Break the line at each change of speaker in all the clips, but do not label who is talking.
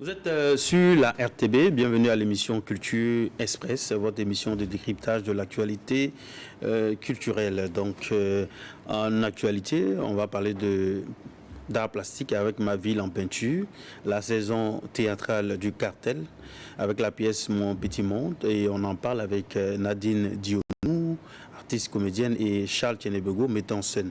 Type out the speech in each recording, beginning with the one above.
Vous êtes sur la RTB, bienvenue à l'émission Culture Express, votre émission de décryptage de l'actualité culturelle. Donc, en actualité, on va parler d'art plastique avec Ma ville en peinture, la saison théâtrale du Cartel, avec la pièce Mon petit monde, et on en parle avec Nadine Dionou, artiste comédienne, et Charles Tienebego, metteur en scène.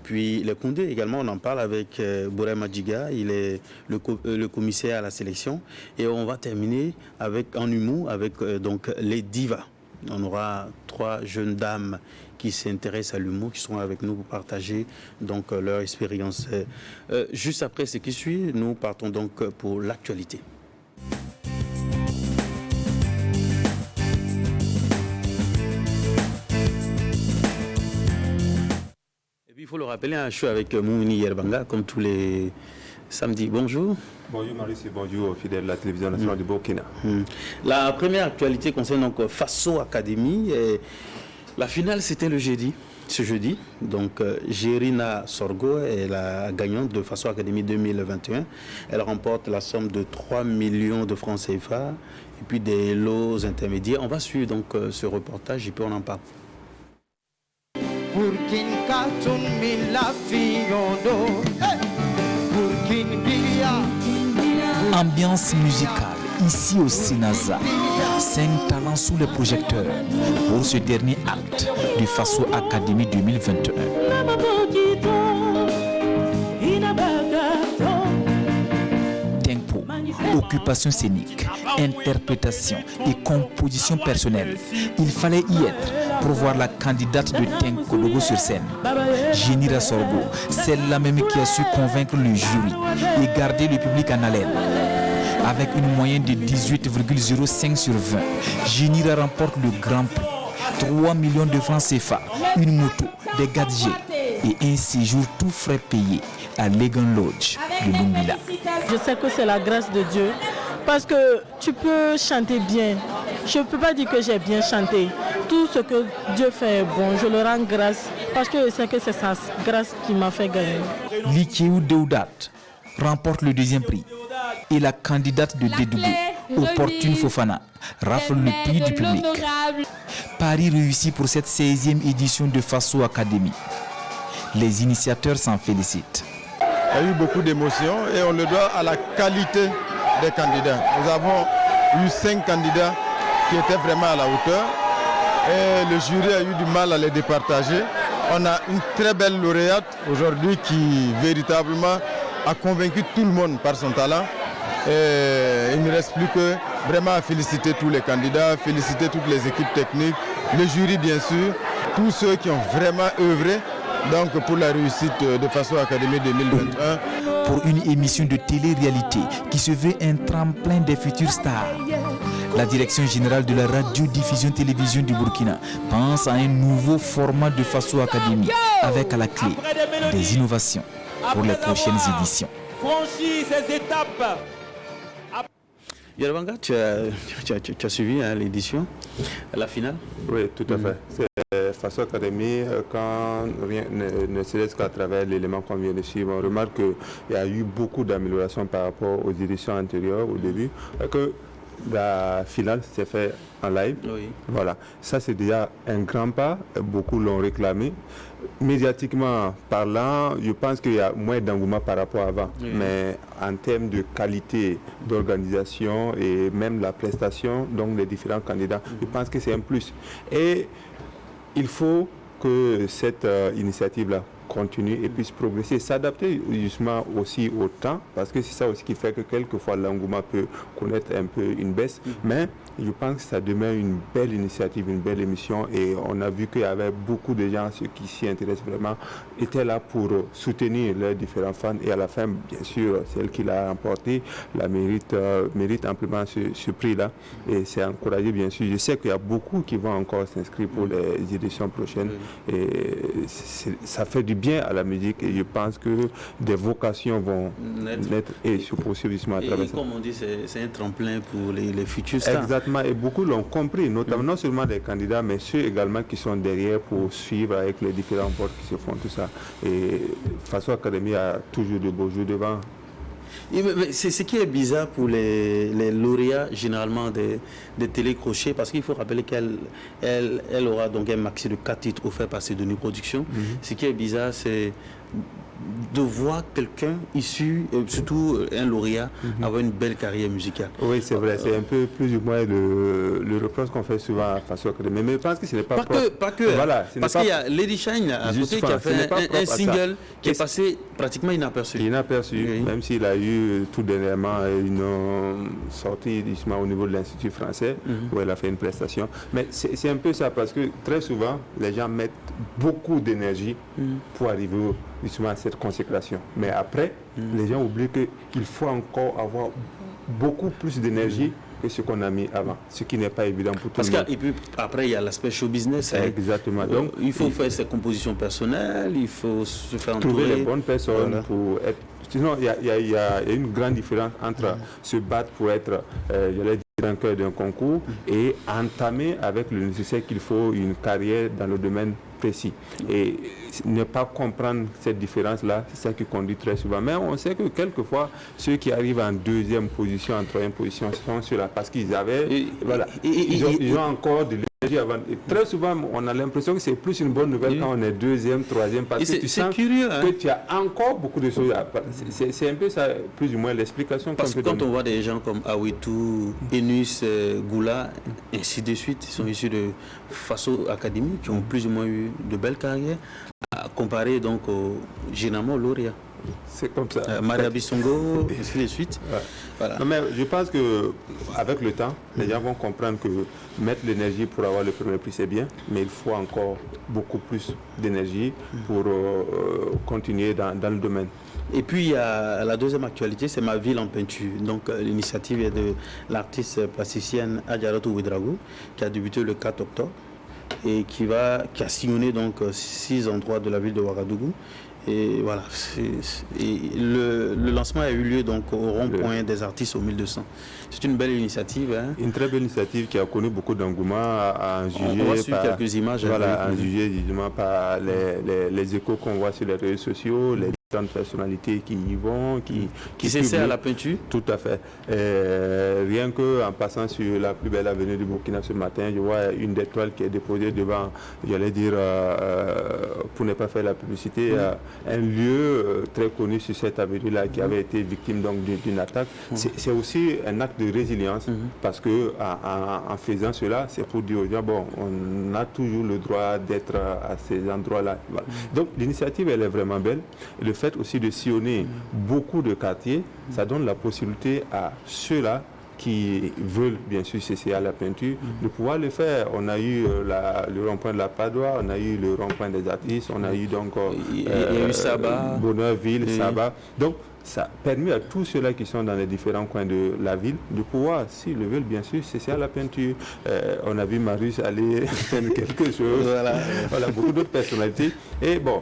Puis les Koundé également, on en parle avec Bouré Madjiga, il est le commissaire à la sélection. Et on va terminer en humour avec donc les divas. On aura 3 jeunes dames qui s'intéressent à l'humour, qui seront avec nous pour partager donc leur expérience. Juste après ce qui suit, nous partons donc pour l'actualité. Il faut le rappeler, je suis avec Moumouni Yerbanga, comme tous les samedis. Bonjour.
Bonjour Maurice et bonjour aux fidèles de la télévision nationale du Burkina.
La première actualité concerne donc Faso Academy. La finale, c'était ce jeudi. Donc, Gérina Sorgo est la gagnante de Faso Academy 2021. Elle remporte la somme de 3 millions de francs CFA et puis des lots intermédiaires. On va suivre donc ce reportage et puis on en parle.
Ambiance musicale ici au Sinaza. 5 talents sous les projecteurs pour ce dernier acte du Faso Academy 2021. Tempo, occupation scénique, interprétation et composition personnelle. Il fallait y être pour voir la candidate de Tenko Dogo sur scène. Génira Sorgo, celle-là même qui a su convaincre le jury et garder le public en haleine. Avec une moyenne de 18,05 sur 20, Génira remporte le grand prix. 3 millions de francs CFA, une moto, des gadgets et un séjour tout frais payé à Legan Lodge de Lumbila.
Je sais que c'est la grâce de Dieu parce que tu peux chanter bien. Je ne peux pas dire que j'ai bien chanté. Tout ce que Dieu fait est bon. Je le rends grâce parce que je sais que c'est sa grâce qui m'a fait gagner.
Likéou Deoudat remporte le 2e prix et la candidate de Dédoubou, Opportune Fofana, rafle le prix du public. Paris réussit pour cette 16e édition de Faso Academy. Les initiateurs s'en félicitent.
Il y a eu beaucoup d'émotions et on le doit à la qualité des candidats. Nous avons eu 5 candidats qui étaient vraiment à la hauteur et le jury a eu du mal à les départager. On a une très belle lauréate aujourd'hui qui véritablement a convaincu tout le monde par son talent. Et il ne reste plus que vraiment à féliciter tous les candidats, féliciter toutes les équipes techniques, le jury bien sûr, tous ceux qui ont vraiment œuvré donc, pour la réussite de Faso Academy 2021.
Pour une émission de télé-réalité qui se veut un tremplin des futures stars. La direction générale de la radiodiffusion télévision du Burkina pense à un nouveau format de Faso Academy avec à la clé des innovations pour les prochaines éditions.
Franchis ces étapes.
Yerbanga, tu as suivi l'édition, la finale?
Oui, tout à fait. C'est Faso Academy, quand rien ne serait-ce qu'à travers l'élément qu'on vient de suivre, on remarque qu'il y a eu beaucoup d'améliorations par rapport aux éditions antérieures au début. Que la finale s'est faite en live.
Oui.
Voilà. Ça, c'est déjà un grand pas. Beaucoup l'ont réclamé. Médiatiquement parlant, je pense qu'il y a moins d'engouement par rapport à avant.
Oui.
Mais en termes de qualité d'organisation et même la prestation, donc les différents candidats, je pense que c'est un plus. Et il faut que cette initiative-là continue et puisse progresser, s'adapter justement aussi au temps, parce que c'est ça aussi qui fait que quelquefois l'engouement peut connaître un peu une baisse, mais je pense que ça demeure une belle initiative, une belle émission, et on a vu qu'il y avait beaucoup de gens, ceux qui s'y intéressent vraiment, étaient là pour soutenir leurs différents fans, et à la fin, bien sûr, celle qui l'a remporté la mérite amplement ce prix-là, et c'est encouragé, bien sûr. Je sais qu'il y a beaucoup qui vont encore s'inscrire pour les éditions prochaines, et ça fait du bien à la musique, et je pense que des vocations vont naître et se poursuivre justement à travers ça.
Comme on dit, c'est un tremplin pour les futurs stars.
Exactement, et beaucoup l'ont compris, notamment non seulement des candidats, mais ceux également qui sont derrière pour suivre avec les différents votes qui se font, tout ça. Et Faso Academy a toujours de beaux jours devant.
Mais c'est ce qui est bizarre pour les lauréats généralement des télécrochets, parce qu'il faut rappeler qu'elle aura donc un maxi de 4 titres offerts par Sidonie Productions. Ce qui est bizarre, c'est de voir quelqu'un issu, surtout un lauréat, avoir une belle carrière musicale.
Oui, c'est vrai, c'est un peu plus ou moins le reproche qu'on fait souvent à Faso Academy. Mais je pense que ce n'est pas
Pas que.
Voilà,
parce qu'il y a Lady Shine à côté qui a fait un single qui est passé pratiquement inaperçu.
Inaperçu,
Oui.
même s'il a eu tout dernièrement une sortie justement au niveau de l'Institut français où elle a fait une prestation. Mais c'est un peu ça, parce que très souvent, les gens mettent beaucoup d'énergie pour arriver justement à cette consécration. Mais après, les gens oublient qu'il faut encore avoir beaucoup plus d'énergie que ce qu'on a mis avant, ce qui n'est pas évident pour tout le monde.
Et puis après, il y a l'aspect show business.
Exactement. Donc,
il faut faire ses compositions personnelles, il faut se faire
trouver
entourer.
les bonnes personnes
Voilà.
pour être... Sinon, il y a une grande différence entre se battre pour être, j'allais dire, vainqueur d'un concours et entamer avec le nécessaire qu'il faut une carrière dans le domaine précis. Et ne pas comprendre cette différence-là, c'est ça qui conduit très souvent. Mais on sait que quelquefois, ceux qui arrivent en deuxième position, en troisième position, sont ceux-là parce qu'ils avaient... Ils ont encore de l'énergie avant. Et très souvent, on a l'impression que c'est plus une bonne nouvelle quand on est deuxième, troisième, parce que tu sens
curieux,
que tu as encore beaucoup de choses à... C'est un peu ça, plus ou moins, l'explication.
Parce que quand on voit des gens comme Awitou, Enus, Goula, ainsi de suite, ils sont issus de Faso Academy, qui ont plus ou moins eu de belles carrières, à comparer donc généralement aux lauréats.
C'est comme ça.
Maria Bissongo, ainsi de suite.
Ouais.
Voilà.
Non, mais je pense qu'avec le temps, les gens vont comprendre que mettre l'énergie pour avoir le premier prix, c'est bien, mais il faut encore beaucoup plus d'énergie pour continuer dans le domaine.
Et puis, il y a la deuxième actualité, c'est Ma ville en peinture. Donc, l'initiative est de l'artiste plasticienne Adjaratou Ouedraogo, qui a débuté le 4 octobre et qui a sillonné donc 6 endroits de la ville de Ouagadougou. Et voilà, le lancement a eu lieu donc au rond-point des artistes au 1200. C'est une belle initiative. Hein.
Une très belle initiative qui a connu beaucoup d'engouement, à en juger.
On va suivre quelques images.
Voilà, à en juger justement par les échos qu'on voit sur les réseaux sociaux, les différentes personnalités qui y vont,
qui s'essaient à la peinture.
Tout à fait. Rien qu'en passant sur la plus belle avenue du Burkina ce matin, je vois une des toiles qui est déposée devant, j'allais dire, pour ne pas faire la publicité, un lieu très connu sur cette avenue-là qui avait été victime donc d'une attaque. C'est aussi un acte de résilience parce que en faisant cela, c'est pour dire aux gens, bon, on a toujours le droit d'être à ces endroits-là. Voilà. Donc l'initiative, elle est vraiment belle. Le fait aussi de sillonner beaucoup de quartiers, ça donne la possibilité à ceux-là qui veulent bien sûr s'essayer à la peinture, de pouvoir le faire. On a eu le rond-point de la Padoie, on a eu le rond-point des artistes, on a eu donc
il y a eu Saba,
Bonneuville, Saba. Donc ça permet à tous ceux-là qui sont dans les différents coins de la ville de pouvoir, s'ils le veulent bien sûr, s'essayer à la peinture. On a vu Marius aller faire quelque chose. Voilà, beaucoup d'autres personnalités. Et bon,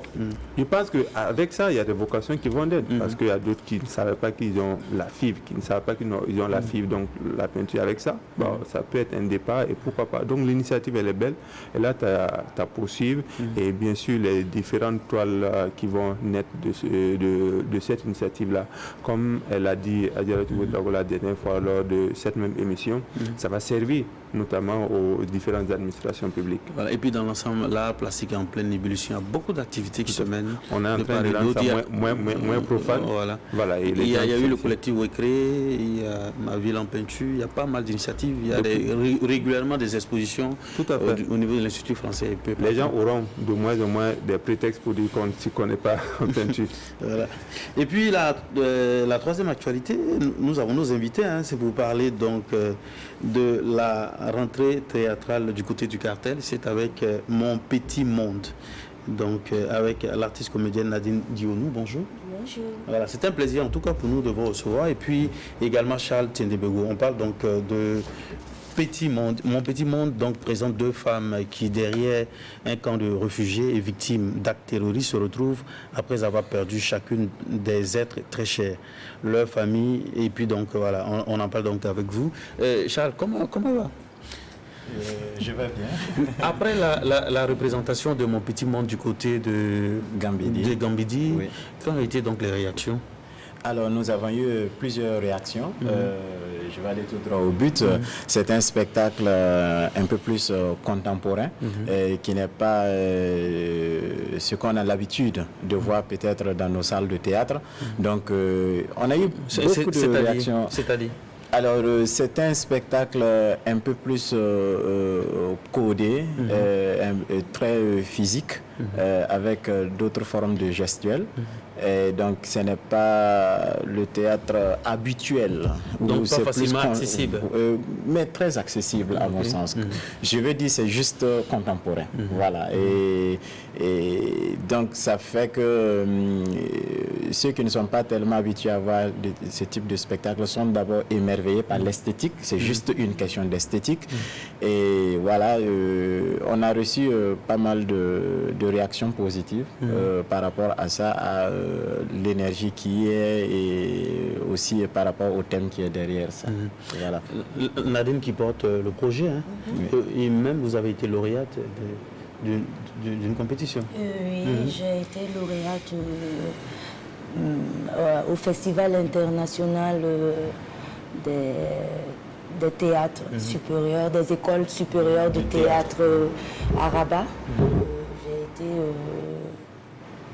je pense qu'avec ça, il y a des vocations qui vont d'être. Parce qu'il y a d'autres qui ne savaient pas qu'ils ont la fibre, qui ne savent pas qu'ils ont la fibre, donc la peinture avec ça. Bon, ça peut être un départ et pourquoi pas. Donc l'initiative, elle est belle. Et là, tu as poursuivre. Et bien sûr, les différentes toiles qui vont naître de cette initiative là, comme elle a dit Adjaratou Ouedraogo la dernière fois lors de cette même émission, ça va servir notamment aux différentes administrations publiques.
Voilà. Et puis dans l'ensemble, l'art plastique est en pleine ébullition. Il y a beaucoup d'activités qui se mènent.
On est en train de rendre ça moins profane.
Voilà. Et il y a eu le collectif Wekre, il y a Ma ville en peinture, il y a pas mal d'initiatives. Il y a régulièrement des expositions. Tout à fait. Au niveau de l'Institut français.
Les gens auront de moins en moins des prétextes pour dire qu'on ne s'y connaît pas en peinture.
Voilà. Et puis la troisième actualité, nous avons nos invités, hein, c'est pour vous parler donc de la rentrée théâtrale du côté du cartel. C'est avec Mon Petit Monde, donc avec l'artiste comédienne Nadine Dionou. Bonjour.
Bonjour.
Voilà, c'est un plaisir en tout cas pour nous de vous recevoir. Et puis également Charles Tiendebego. On parle donc de Petit Monde. Mon Petit Monde donc présente deux femmes qui, derrière un camp de réfugiés et victimes d'actes terroristes, se retrouvent après avoir perdu chacune des êtres très chers, leur famille. Et puis donc voilà, on en parle donc avec vous. Charles, comment va?
Je vais bien.
Après la représentation de Mon Petit Monde du côté de
Gambidi,
oui. Quelles ont été donc les réactions?
Alors, nous avons eu plusieurs réactions. Je vais aller tout droit au but. C'est un spectacle un peu plus contemporain, qui n'est pas ce qu'on a l'habitude de voir peut-être dans nos salles de théâtre. Donc, on a eu beaucoup de réactions.
C'est-à-dire
Alors, c'est un spectacle un peu plus codé, très physique, avec d'autres formes de gestuels. Et donc, ce n'est pas le théâtre habituel.
Donc, pas facilement accessible.
Mais très accessible, à mon sens. Je veux dire, c'est juste contemporain. Voilà. Et donc, ça fait que ceux qui ne sont pas tellement habitués à voir ce type de spectacle sont d'abord émerveillés par l'esthétique. C'est juste une question d'esthétique. Et voilà, on a reçu pas mal de réactions positives par rapport à ça, à l'énergie qui est et aussi par rapport au thème qui est derrière ça. Voilà.
Nadine qui porte le projet, hein. Et même vous avez été lauréate d'une compétition.
Oui, j'ai été lauréate au Festival international des théâtres supérieurs, des écoles supérieures de théâtre à Rabat. J'ai été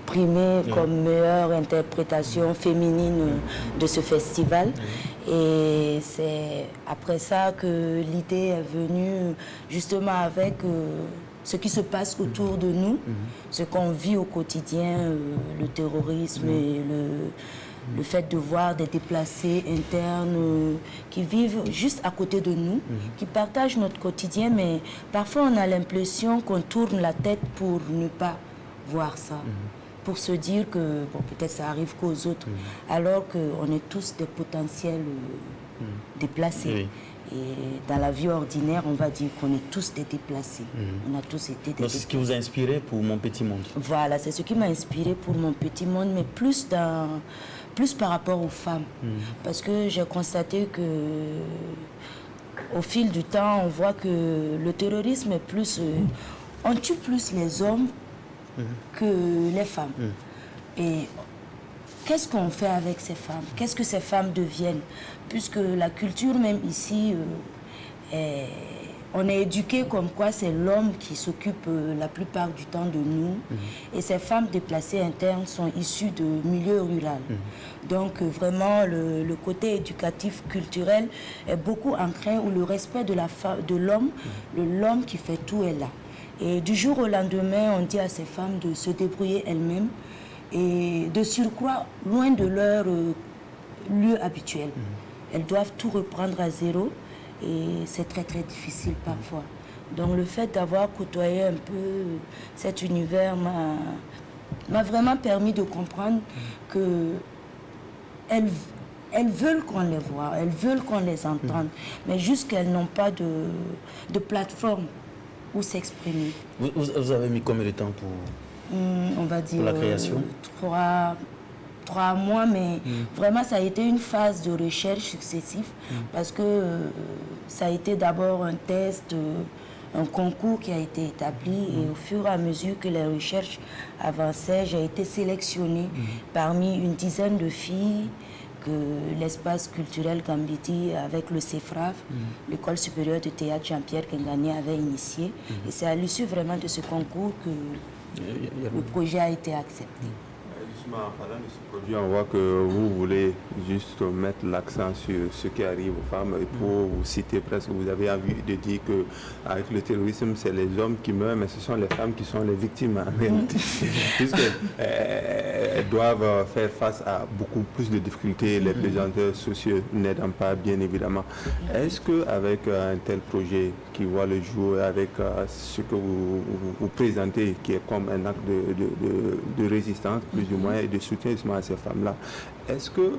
primée comme meilleure interprétation féminine de ce festival. Et c'est après ça que l'idée est venue, justement avec ce qui se passe autour de nous, ce qu'on vit au quotidien, le terrorisme et le fait de voir des déplacés internes qui vivent juste à côté de nous, qui partagent notre quotidien, mais parfois on a l'impression qu'on tourne la tête pour ne pas voir ça. Pour se dire que bon, peut-être ça arrive qu'aux autres, alors qu'on est tous des potentiels déplacés. Et dans la vie ordinaire, on va dire qu'on est tous des déplacés. On a tous été des déplacés.
C'est ce qui vous a inspiré pour Mon Petit Monde.
Voilà, c'est ce qui m'a inspiré pour Mon Petit Monde, mais plus par rapport aux femmes. Parce que j'ai constaté que au fil du temps, on voit que le terrorisme est plus... on tue plus les hommes que les femmes. Et qu'est-ce qu'on fait avec ces femmes? Qu'est-ce que ces femmes deviennent? Puisque la culture, même ici, on est éduqué comme quoi c'est l'homme qui s'occupe la plupart du temps de nous. Et ces femmes déplacées internes sont issues de milieux ruraux. Donc vraiment, le côté éducatif, culturel est beaucoup ancré où le respect de l'homme, l'homme qui fait tout est là. Et du jour au lendemain, on dit à ces femmes de se débrouiller elles-mêmes et de surcroît, loin de leur lieu habituel. Elles doivent tout reprendre à zéro et c'est très très difficile parfois. Donc le fait d'avoir côtoyé un peu cet univers m'a vraiment permis de comprendre que elles veulent qu'on les voie, elles veulent qu'on les entende, mais juste qu'elles n'ont pas de plateforme où s'exprimer.
Vous avez mis combien de temps pour,
on va dire,
pour la création?
3 mois, mais vraiment ça a été une phase de recherche successive parce que ça a été d'abord un test, un concours qui a été établi et au fur et à mesure que les recherches avançaient, j'ai été sélectionnée parmi une dizaine de filles que l'espace culturel Gambiti avec le CEFRAF, l'école supérieure de théâtre Jean-Pierre Kengani avait initié. Et c'est à l'issue vraiment de ce concours que le projet a été accepté.
Justement, en parlant de ce projet, on voit que vous voulez juste mettre l'accent sur ce qui arrive aux femmes. Et pour vous citer presque, vous avez envie de dire qu'avec le terrorisme, c'est les hommes qui meurent, mais ce sont les femmes qui sont les victimes en réalité. Puisqu'elles doivent faire face à beaucoup plus de difficultés, les pesanteurs sociaux n'aidant pas, bien évidemment. Est-ce qu'avec un tel projet qui voit le jour, avec ce que vous présentez, qui est comme un acte de résistance, plus ou moins, et de soutien à ces femmes-là, est-ce que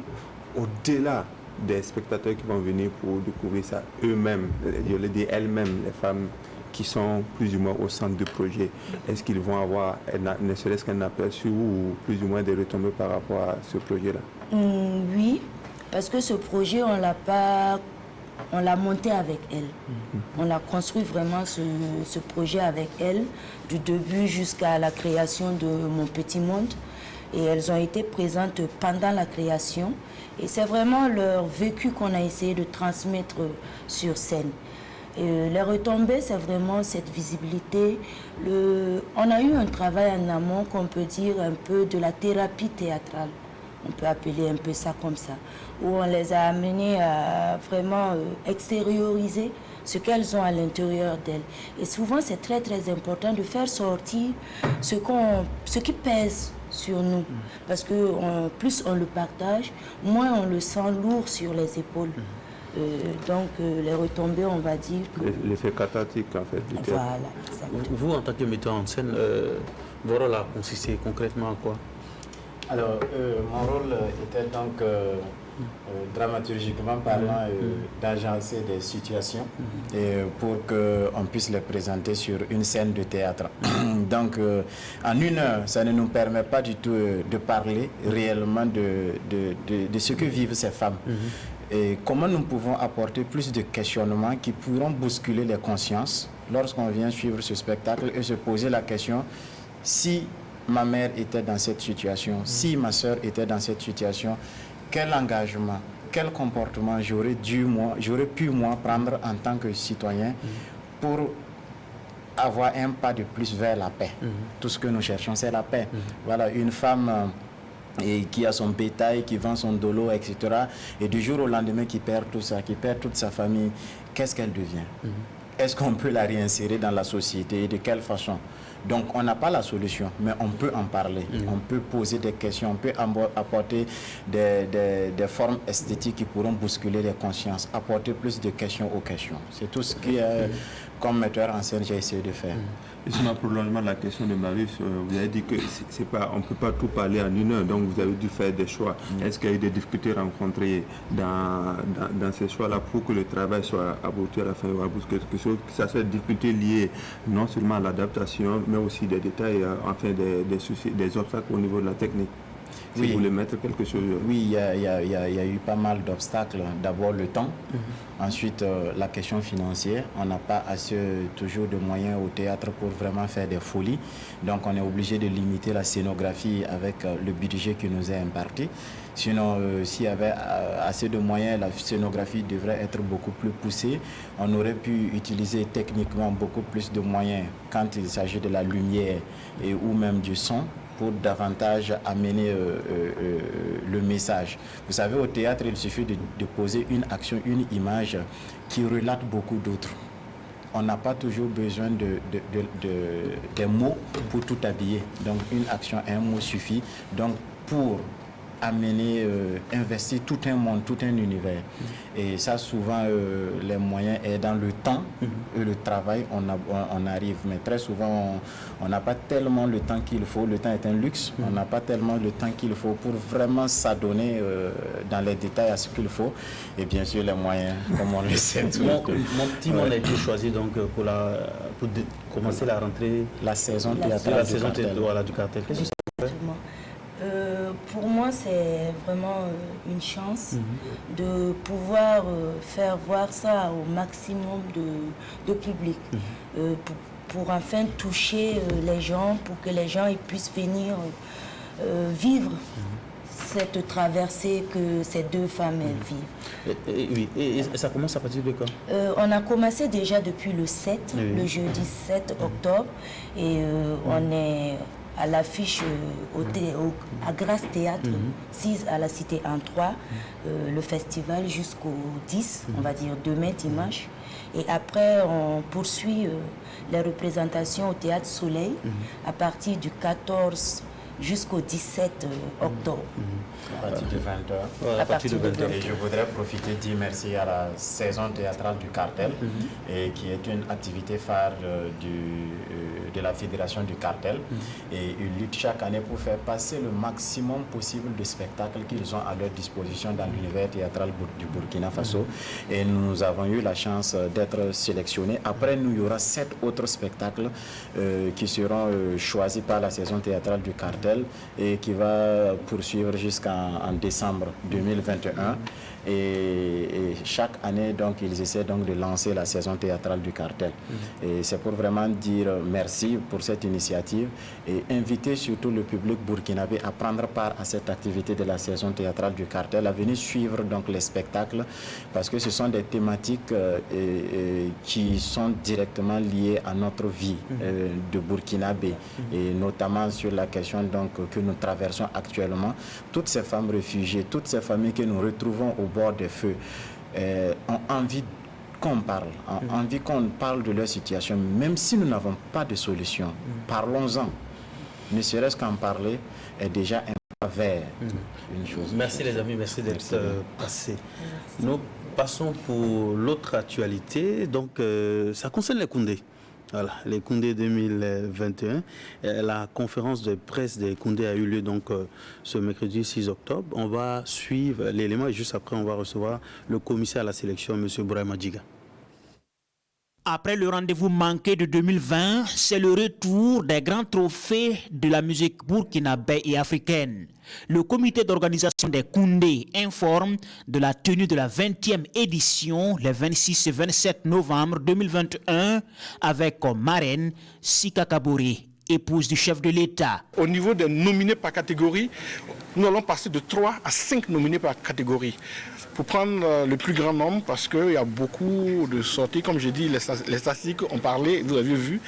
au-delà des spectateurs qui vont venir pour découvrir ça eux-mêmes, je le dis elles-mêmes, les femmes qui sont plus ou moins au centre du projet, est-ce qu'ils vont avoir ne serait-ce qu'un aperçu ou plus ou moins des retombées par rapport à ce projet-là?
Oui, parce que ce projet, on l'a monté avec elle. On a construit vraiment ce projet avec elle, du début jusqu'à la création de Mon Petit Monde. et elles ont été présentes pendant la création. Et c'est vraiment leur vécu qu'on a essayé de transmettre sur scène. Et les retombées, c'est vraiment cette visibilité. On a eu un travail en amont qu'on peut dire un peu de la thérapie théâtrale. On peut appeler un peu ça comme ça. Où on les a amenées à vraiment extérioriser ce qu'elles ont à l'intérieur d'elles. Et souvent, c'est très très important de faire sortir ce qui pèse sur nous. Parce que plus on le partage, moins on le sent lourd sur les épaules. Donc les retombées, on va dire que...
L'effet cathartique, en fait.
Voilà, exactement.
Vous, en tant que metteur en scène, votre rôle a consisté concrètement en quoi?
Alors, mon rôle était donc, dramaturgiquement parlant, d'agencer des situations pour qu'on puisse les présenter sur une scène de théâtre. Donc, en 1 heure, ça ne nous permet pas du tout de parler réellement de ce que vivent ces femmes. Et comment nous pouvons apporter plus de questionnements qui pourront bousculer les consciences lorsqu'on vient suivre ce spectacle et se poser la question si ma mère était dans cette situation, si ma soeur était dans cette situation, quel engagement, quel comportement j'aurais pu moi prendre en tant que citoyen pour avoir un pas de plus vers la paix. Tout ce que nous cherchons, c'est la paix. Voilà, une femme qui a son bétail, qui vend son dolo, etc. Et du jour au lendemain, qui perd tout ça, qui perd toute sa famille, qu'est-ce qu'elle devient? Est-ce qu'on peut la réinsérer dans la société et de quelle façon? Donc on n'a pas la solution, mais on peut en parler, on peut poser des questions, on peut apporter des formes esthétiques qui pourront bousculer les consciences, apporter plus de questions aux questions. C'est tout ce qui est, comme metteur en scène, j'ai essayé de faire.
Et sur le prolongement de la question de Marius, vous avez dit que on ne peut pas tout parler en 1 heure, donc vous avez dû faire des choix. Est-ce qu'il y a eu des difficultés rencontrées dans ces choix-là pour que le travail soit abouti à la fin, que ça soit des difficultés liées non seulement à l'adaptation, mais aussi des détails, enfin des soucis, des obstacles au niveau de la technique? Si vous voulez mettre quelque chose.
Oui, il y a eu pas mal d'obstacles. D'abord le temps, ensuite la question financière. On n'a pas assez toujours de moyens au théâtre pour vraiment faire des folies. Donc on est obligé de limiter la scénographie avec le budget qui nous est imparti. Sinon, s'il y avait assez de moyens, la scénographie devrait être beaucoup plus poussée. On aurait pu utiliser techniquement beaucoup plus de moyens quand il s'agit de la lumière ou même du son, pour davantage amener le message. Vous savez, au théâtre, il suffit de poser une action, une image qui relate beaucoup d'autres. On n'a pas toujours besoin des mots pour tout habiller. Donc, une action, un mot suffit. Donc, pour amener, investir tout un monde, tout un univers. Et ça, souvent, les moyens est dans le temps et le travail, on arrive. Mais très souvent, on n'a pas tellement le temps qu'il faut. Le temps est un luxe. On n'a pas tellement le temps qu'il faut pour vraiment s'adonner dans les détails à ce qu'il faut. Et bien sûr, les moyens, comme on le sait.
Mon petit monde a été choisi donc, pour commencer la rentrée.
La saison théâtrale
du cartel. Qu'est-ce que ça fait?
Pour moi, c'est vraiment une chance de pouvoir faire voir ça au maximum de public, pour enfin toucher les gens, pour que les gens puissent venir vivre cette traversée que ces 2 femmes vivent.
Et ça commence à partir de quand?
On a commencé déjà depuis le 7, le jeudi 7 octobre, et on est à l'affiche à Grâce Théâtre, 6 à la Cité en 3, le festival jusqu'au 10, on va dire demain, dimanche. Et après, on poursuit les représentations au Théâtre Soleil à partir du 14 jusqu'au 17 octobre.
À partir de 20h.
À partir de 20h.
Et je voudrais profiter de dire merci à la saison théâtrale du cartel, et qui est une activité phare de la fédération du cartel. Et ils luttent chaque année pour faire passer le maximum possible de spectacles qu'ils ont à leur disposition dans l'univers théâtral du Burkina Faso. Et nous avons eu la chance d'être sélectionnés. Après, il y aura 7 autres spectacles qui seront choisis par la saison théâtrale du cartel. cartel et qui va poursuivre jusqu'en décembre 2021. Et chaque année, donc, ils essaient donc de lancer la saison théâtrale du cartel. Et c'est pour vraiment dire merci pour cette initiative et inviter surtout le public burkinabé à prendre part à cette activité de la saison théâtrale du cartel, à venir suivre donc les spectacles, parce que ce sont des thématiques qui sont directement liées à notre vie de burkinabé, et notamment sur la question donc que nous traversons actuellement. Toutes ces femmes réfugiées, toutes ces familles que nous retrouvons au bord des feux ont envie qu'on parle, ont envie qu'on parle de leur situation, même si nous n'avons pas de solution. Parlons-en. Ne serait-ce qu'en parler est déjà un pas vers une chose.
Merci les amis, merci d'être passés. Nous passons pour l'autre actualité. Donc, ça concerne les Koundés. Voilà, les Koundés 2021. La conférence de presse des Koundés a eu lieu donc ce mercredi 6 octobre. On va suivre l'élément et juste après, on va recevoir le commissaire à la sélection, M. Bourama Djiga.
Après le rendez-vous manqué de 2020, c'est le retour des grands trophées de la musique burkinabé et africaine. Le comité d'organisation des Koundés informe de la tenue de la 20e édition les 26 et 27 novembre 2021 avec comme marraine Sika Kaboré, épouse du chef de l'État.
Au niveau des nominés par catégorie, nous allons passer de 3 à 5 nominés par catégorie. Pour prendre le plus grand nombre, parce qu'il y a beaucoup de sorties, comme j'ai dit, les statistiques ont parlé, vous avez vu.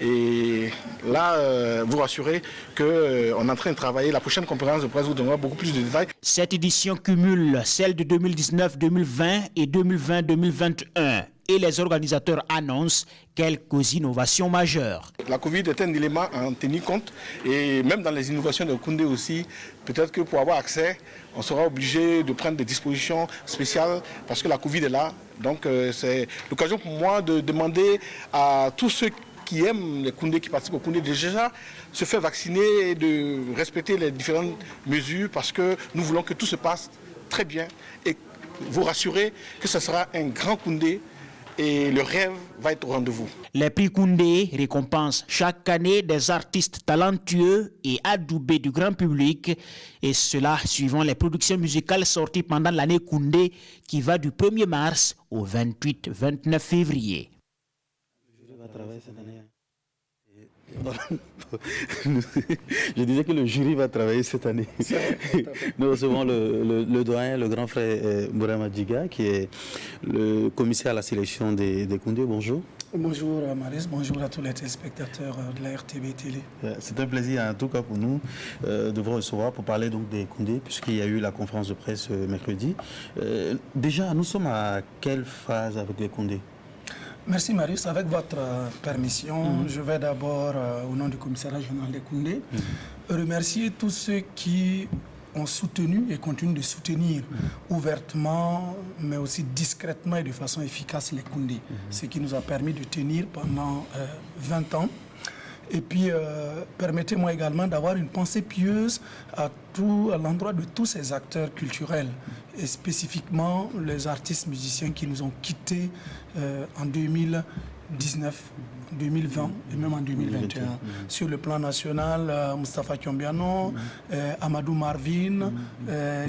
Et là, vous rassurez qu'on est en train de travailler. La prochaine conférence de presse vous donnera beaucoup plus de détails.
Cette édition cumule celle de 2019-2020 et 2020-2021. Et les organisateurs annoncent quelques innovations majeures.
La Covid est un élément à en tenir compte, et même dans les innovations de Koundé aussi, peut-être que pour avoir accès, on sera obligé de prendre des dispositions spéciales parce que la Covid est là. Donc c'est l'occasion pour moi de demander à tous ceux qui aiment les Koundés, qui participent au Koundé, déjà se faire vacciner et de respecter les différentes mesures, parce que nous voulons que tout se passe très bien et vous rassurer que ce sera un grand Koundé. Et le rêve va être au rendez-vous.
Les prix Koundé récompensent chaque année des artistes talentueux et adoubés du grand public. Et cela suivant les productions musicales sorties pendant l'année Koundé qui va du 1er mars au 28-29 février.
Je disais que le jury va travailler cette année. Nous recevons le doyen, le grand frère Bourama Djiga, qui est le commissaire à la sélection des Koundés. Bonjour.
Bonjour Maris, bonjour à tous les téléspectateurs de la RTB Télé.
C'est un plaisir en tout cas pour nous de vous recevoir pour parler donc des Koundés, puisqu'il y a eu la conférence de presse mercredi. Déjà, nous sommes à quelle phase avec les Koundés?
Merci Marius. Avec votre permission, je vais d'abord, au nom du commissariat général des Koundés, remercier tous ceux qui ont soutenu et continuent de soutenir ouvertement, mais aussi discrètement et de façon efficace les Koundés. Ce qui nous a permis de tenir pendant 20 ans. Et puis, permettez-moi également d'avoir une pensée pieuse à l'endroit de tous ces acteurs culturels, et spécifiquement les artistes musiciens qui nous ont quittés en 2019, 2020 et même en 2021. Sur le plan national, Moustapha Kiombiano, Amadou Marvin,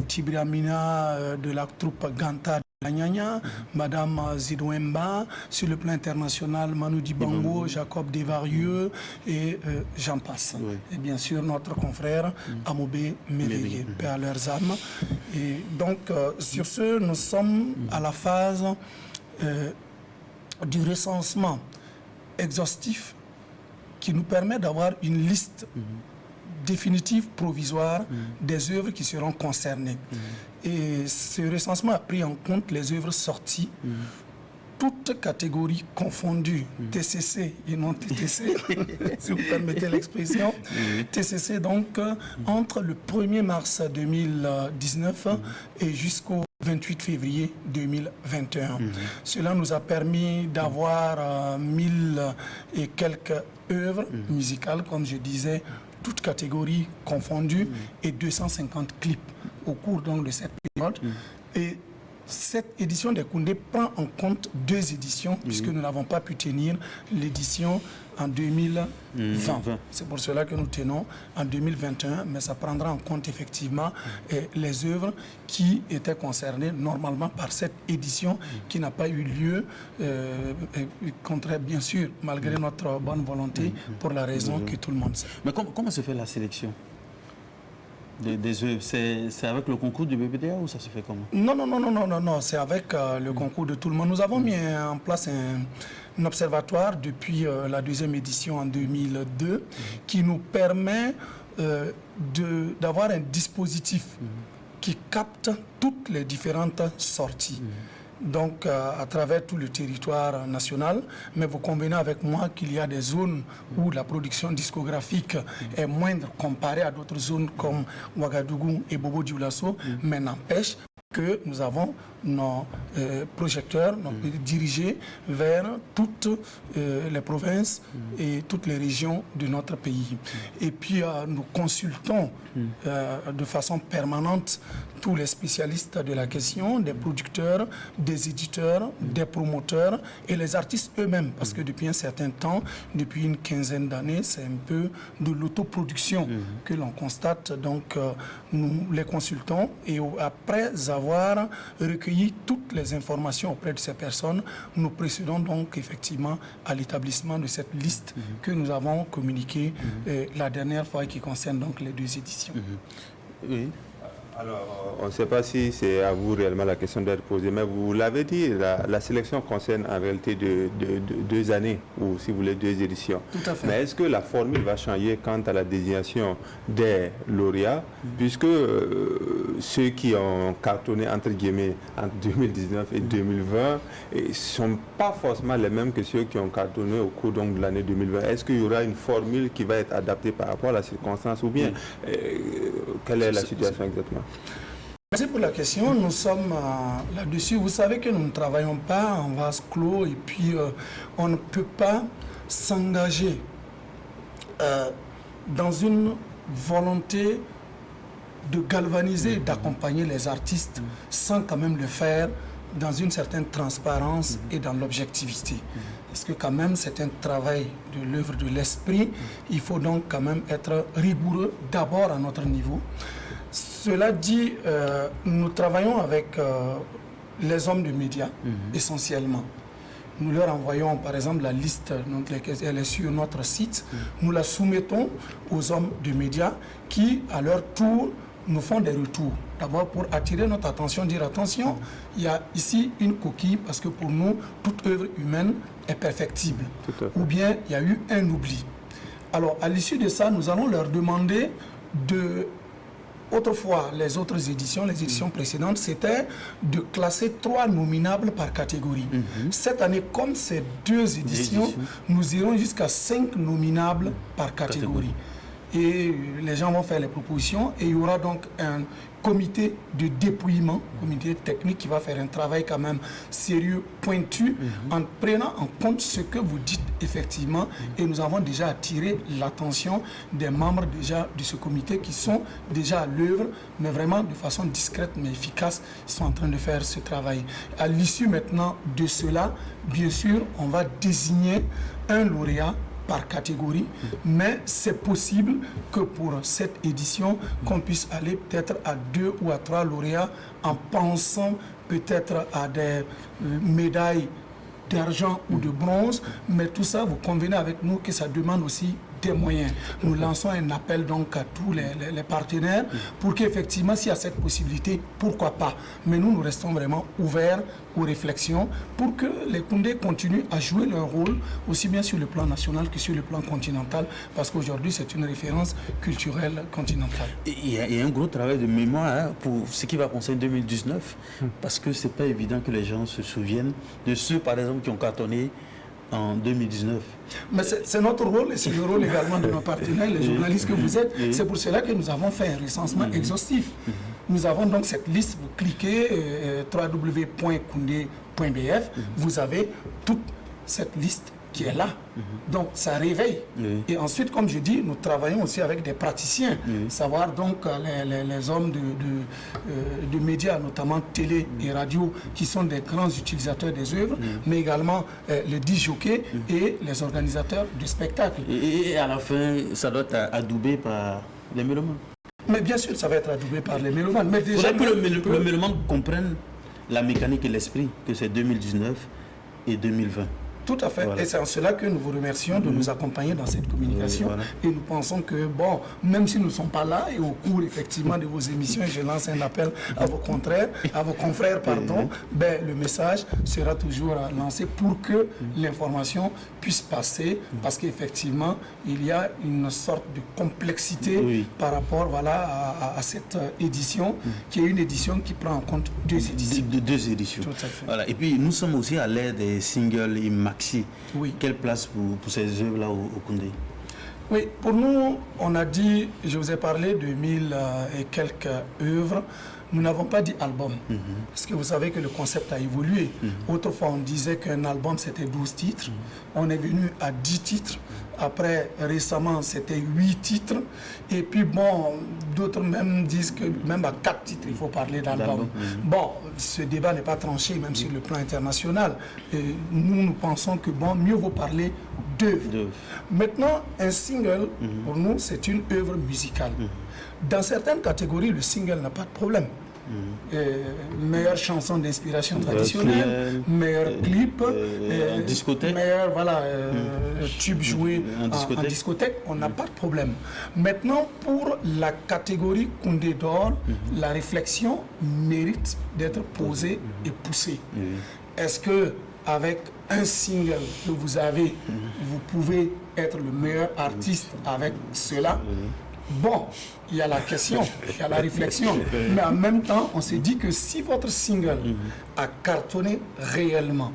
Tibri Amina de la troupe Ganta Nyanya, Madame Zidouemba. Sur le plan international, Manu Dibango, Jacob Desvarieux et j'en passe. Oui. Et bien sûr notre confrère Amobé Méveillé, paix à leurs âmes. Et donc sur ce, nous sommes à la phase du recensement exhaustif qui nous permet d'avoir une liste définitive, provisoire, des œuvres qui seront concernées. Et ce recensement a pris en compte les œuvres sorties, toutes catégories confondues, TCC et non TTC, si vous permettez l'expression. TCC donc entre le 1er mars 2019 et jusqu'au 28 février 2021. Cela nous a permis d'avoir 1000 et quelques œuvres musicales, comme je disais, toutes catégories confondues, et 250 clips au cours donc de cette période. Et cette édition des Koundé prend en compte 2 éditions, puisque nous n'avons pas pu tenir l'édition en 2020. C'est pour cela que nous tenons en 2021, mais ça prendra en compte effectivement les œuvres qui étaient concernées normalement par cette édition qui n'a pas eu lieu, bien sûr, malgré notre bonne volonté, pour la raison que tout le monde sait.
Mais comment se fait la sélection des œuvres? C'est avec le concours du BBDA ou ça se fait comment?
Non, c'est avec le concours de tout le monde. Nous avons mis en place un observatoire depuis la 2e édition en 2002 qui nous permet d'avoir un dispositif qui capte toutes les différentes sorties. Donc, à travers tout le territoire national, mais vous convenez avec moi qu'il y a des zones où la production discographique est moindre comparée à d'autres zones comme Ouagadougou et Bobo-Dioulasso, mais n'empêche que nous avons nos projecteurs dirigés vers toutes les provinces et toutes les régions de notre pays. Et puis nous consultons de façon permanente tous les spécialistes de la question, des producteurs, des éditeurs, des promoteurs et les artistes eux-mêmes, parce que depuis un certain temps, depuis une quinzaine d'années, c'est un peu de l'autoproduction que l'on constate. Donc nous les consultons et après avoir recueilli toutes les informations auprès de ces personnes, nous procédons donc effectivement à l'établissement de cette liste que nous avons communiquée la dernière fois qui concerne donc les 2 éditions.
Oui.
Alors, on ne sait pas si c'est à vous réellement la question d'être posée, mais vous l'avez dit, la sélection concerne en réalité 2 années, ou si vous voulez 2 éditions.
Tout à fait.
Mais est-ce que la formule va changer quant à la désignation des lauréats, puisque ceux qui ont cartonné, entre guillemets, entre 2019 et 2020, ne sont pas forcément les mêmes que ceux qui ont cartonné au cours donc, de l'année 2020. Est-ce qu'il y aura une formule qui va être adaptée par rapport à la circonstance, ou bien quelle est la situation exactement?
Merci pour la question. Nous sommes là-dessus. Vous savez que nous ne travaillons pas en vase clos et puis on ne peut pas s'engager dans une volonté de galvaniser, d'accompagner les artistes sans quand même le faire dans une certaine transparence et dans l'objectivité. Parce que quand même c'est un travail de l'œuvre de l'esprit. Il faut donc quand même être rigoureux d'abord à notre niveau. Cela dit, nous travaillons avec les hommes de médias, essentiellement. Nous leur envoyons, par exemple, la liste, elle est sur notre site. Nous la soumettons aux hommes de médias qui, à leur tour, nous font des retours. D'abord, pour attirer notre attention, dire attention, il y a ici une coquille, parce que pour nous, toute œuvre humaine est perfectible. Ou bien, il y a eu un oubli. Alors, à l'issue de ça, nous allons leur demander de... Autrefois, les autres éditions, les éditions précédentes, c'était de classer 3 nominables par catégorie. Cette année, comme ces 2 éditions, nous irons jusqu'à 5 nominables par catégorie. Et les gens vont faire les propositions et il y aura donc un comité de dépouillement, comité technique qui va faire un travail quand même sérieux, pointu, en prenant en compte ce que vous dites effectivement. Et nous avons déjà attiré l'attention des membres déjà de ce comité qui sont déjà à l'œuvre, mais vraiment de façon discrète mais efficace, ils sont en train de faire ce travail. À l'issue maintenant de cela, bien sûr, on va désigner un lauréat par catégorie, mais c'est possible que pour cette édition, qu'on puisse aller peut-être à 2 ou à 3 lauréats en pensant peut-être à des médailles d'argent ou de bronze, mais tout ça, vous convenez avec nous que ça demande aussi des moyens. Nous lançons un appel donc à tous les partenaires pour qu'effectivement, s'il y a cette possibilité, pourquoi pas. Mais nous restons vraiment ouverts aux réflexions pour que les Koundé continuent à jouer leur rôle aussi bien sur le plan national que sur le plan continental, parce qu'aujourd'hui, c'est une référence culturelle continentale.
Il y a un gros travail de mémoire pour ce qui va concerner 2019, parce que c'est pas évident que les gens se souviennent de ceux, par exemple, qui ont cartonné en 2019.
Mais c'est notre rôle et c'est le rôle également de nos partenaires, les journalistes que vous êtes. C'est pour cela que nous avons fait un recensement exhaustif. Nous avons donc cette liste, vous cliquez www.koundé.bf, vous avez toute cette liste qui est là. Donc ça réveille. Et ensuite, comme je dis, nous travaillons aussi avec des praticiens, savoir donc les hommes de médias, notamment télé et radio, qui sont des grands utilisateurs des œuvres, mais également les disjockeys et les organisateurs du spectacle.
Et à la fin, ça doit être adoubé par les mélomanes.
Mais bien sûr, ça va être adoubé par les mélomanes. Mais déjà,
il faudrait que le mélomane comprenne la mécanique et l'esprit, que c'est 2019 et 2020.
Tout à fait. Voilà. Et c'est en cela que nous vous remercions de nous accompagner dans cette communication. Voilà. Et nous pensons que, bon, même si nous ne sommes pas là, et au cours effectivement de vos émissions, je lance un appel à vos confrères, ben, le message sera toujours lancé pour que l'information puisse passer, parce qu'effectivement, il y a une sorte de complexité par rapport à cette édition, qui est une édition qui prend en compte deux éditions.
Deux éditions.
Tout à fait.
Voilà. Et puis, nous sommes aussi à l'ère des singles et maxi. Quelle place pour ces œuvres-là au Koundé?
Oui, pour nous, on a dit, je vous ai parlé de 1000 et quelques œuvres. Nous n'avons pas dit album, parce que vous savez que le concept a évolué. Autrefois, on disait qu'un album, c'était 12 titres. On est venu à 10 titres. Après, récemment, c'était 8 titres. Et puis, bon, d'autres même disent que même à 4 titres, il faut parler d'album. Bon, ce débat n'est pas tranché, même sur le plan international. Et nous pensons que, bon, mieux vaut parler d'œuvre. Maintenant, un single, pour nous, c'est une œuvre musicale. Dans certaines catégories, le single n'a pas de problème. Meilleure chanson d'inspiration traditionnelle, meilleur clip,
discothèque.
meilleur tube joué en discothèque, on n'a pas de problème. Maintenant, pour la catégorie Koundé d'or, la réflexion mérite d'être posée et poussée. Est-ce que avec un single que vous avez, vous pouvez être le meilleur artiste avec cela? Bon, il y a la question, il y a la réflexion, mais en même temps, on s'est dit que si votre single a cartonné réellement,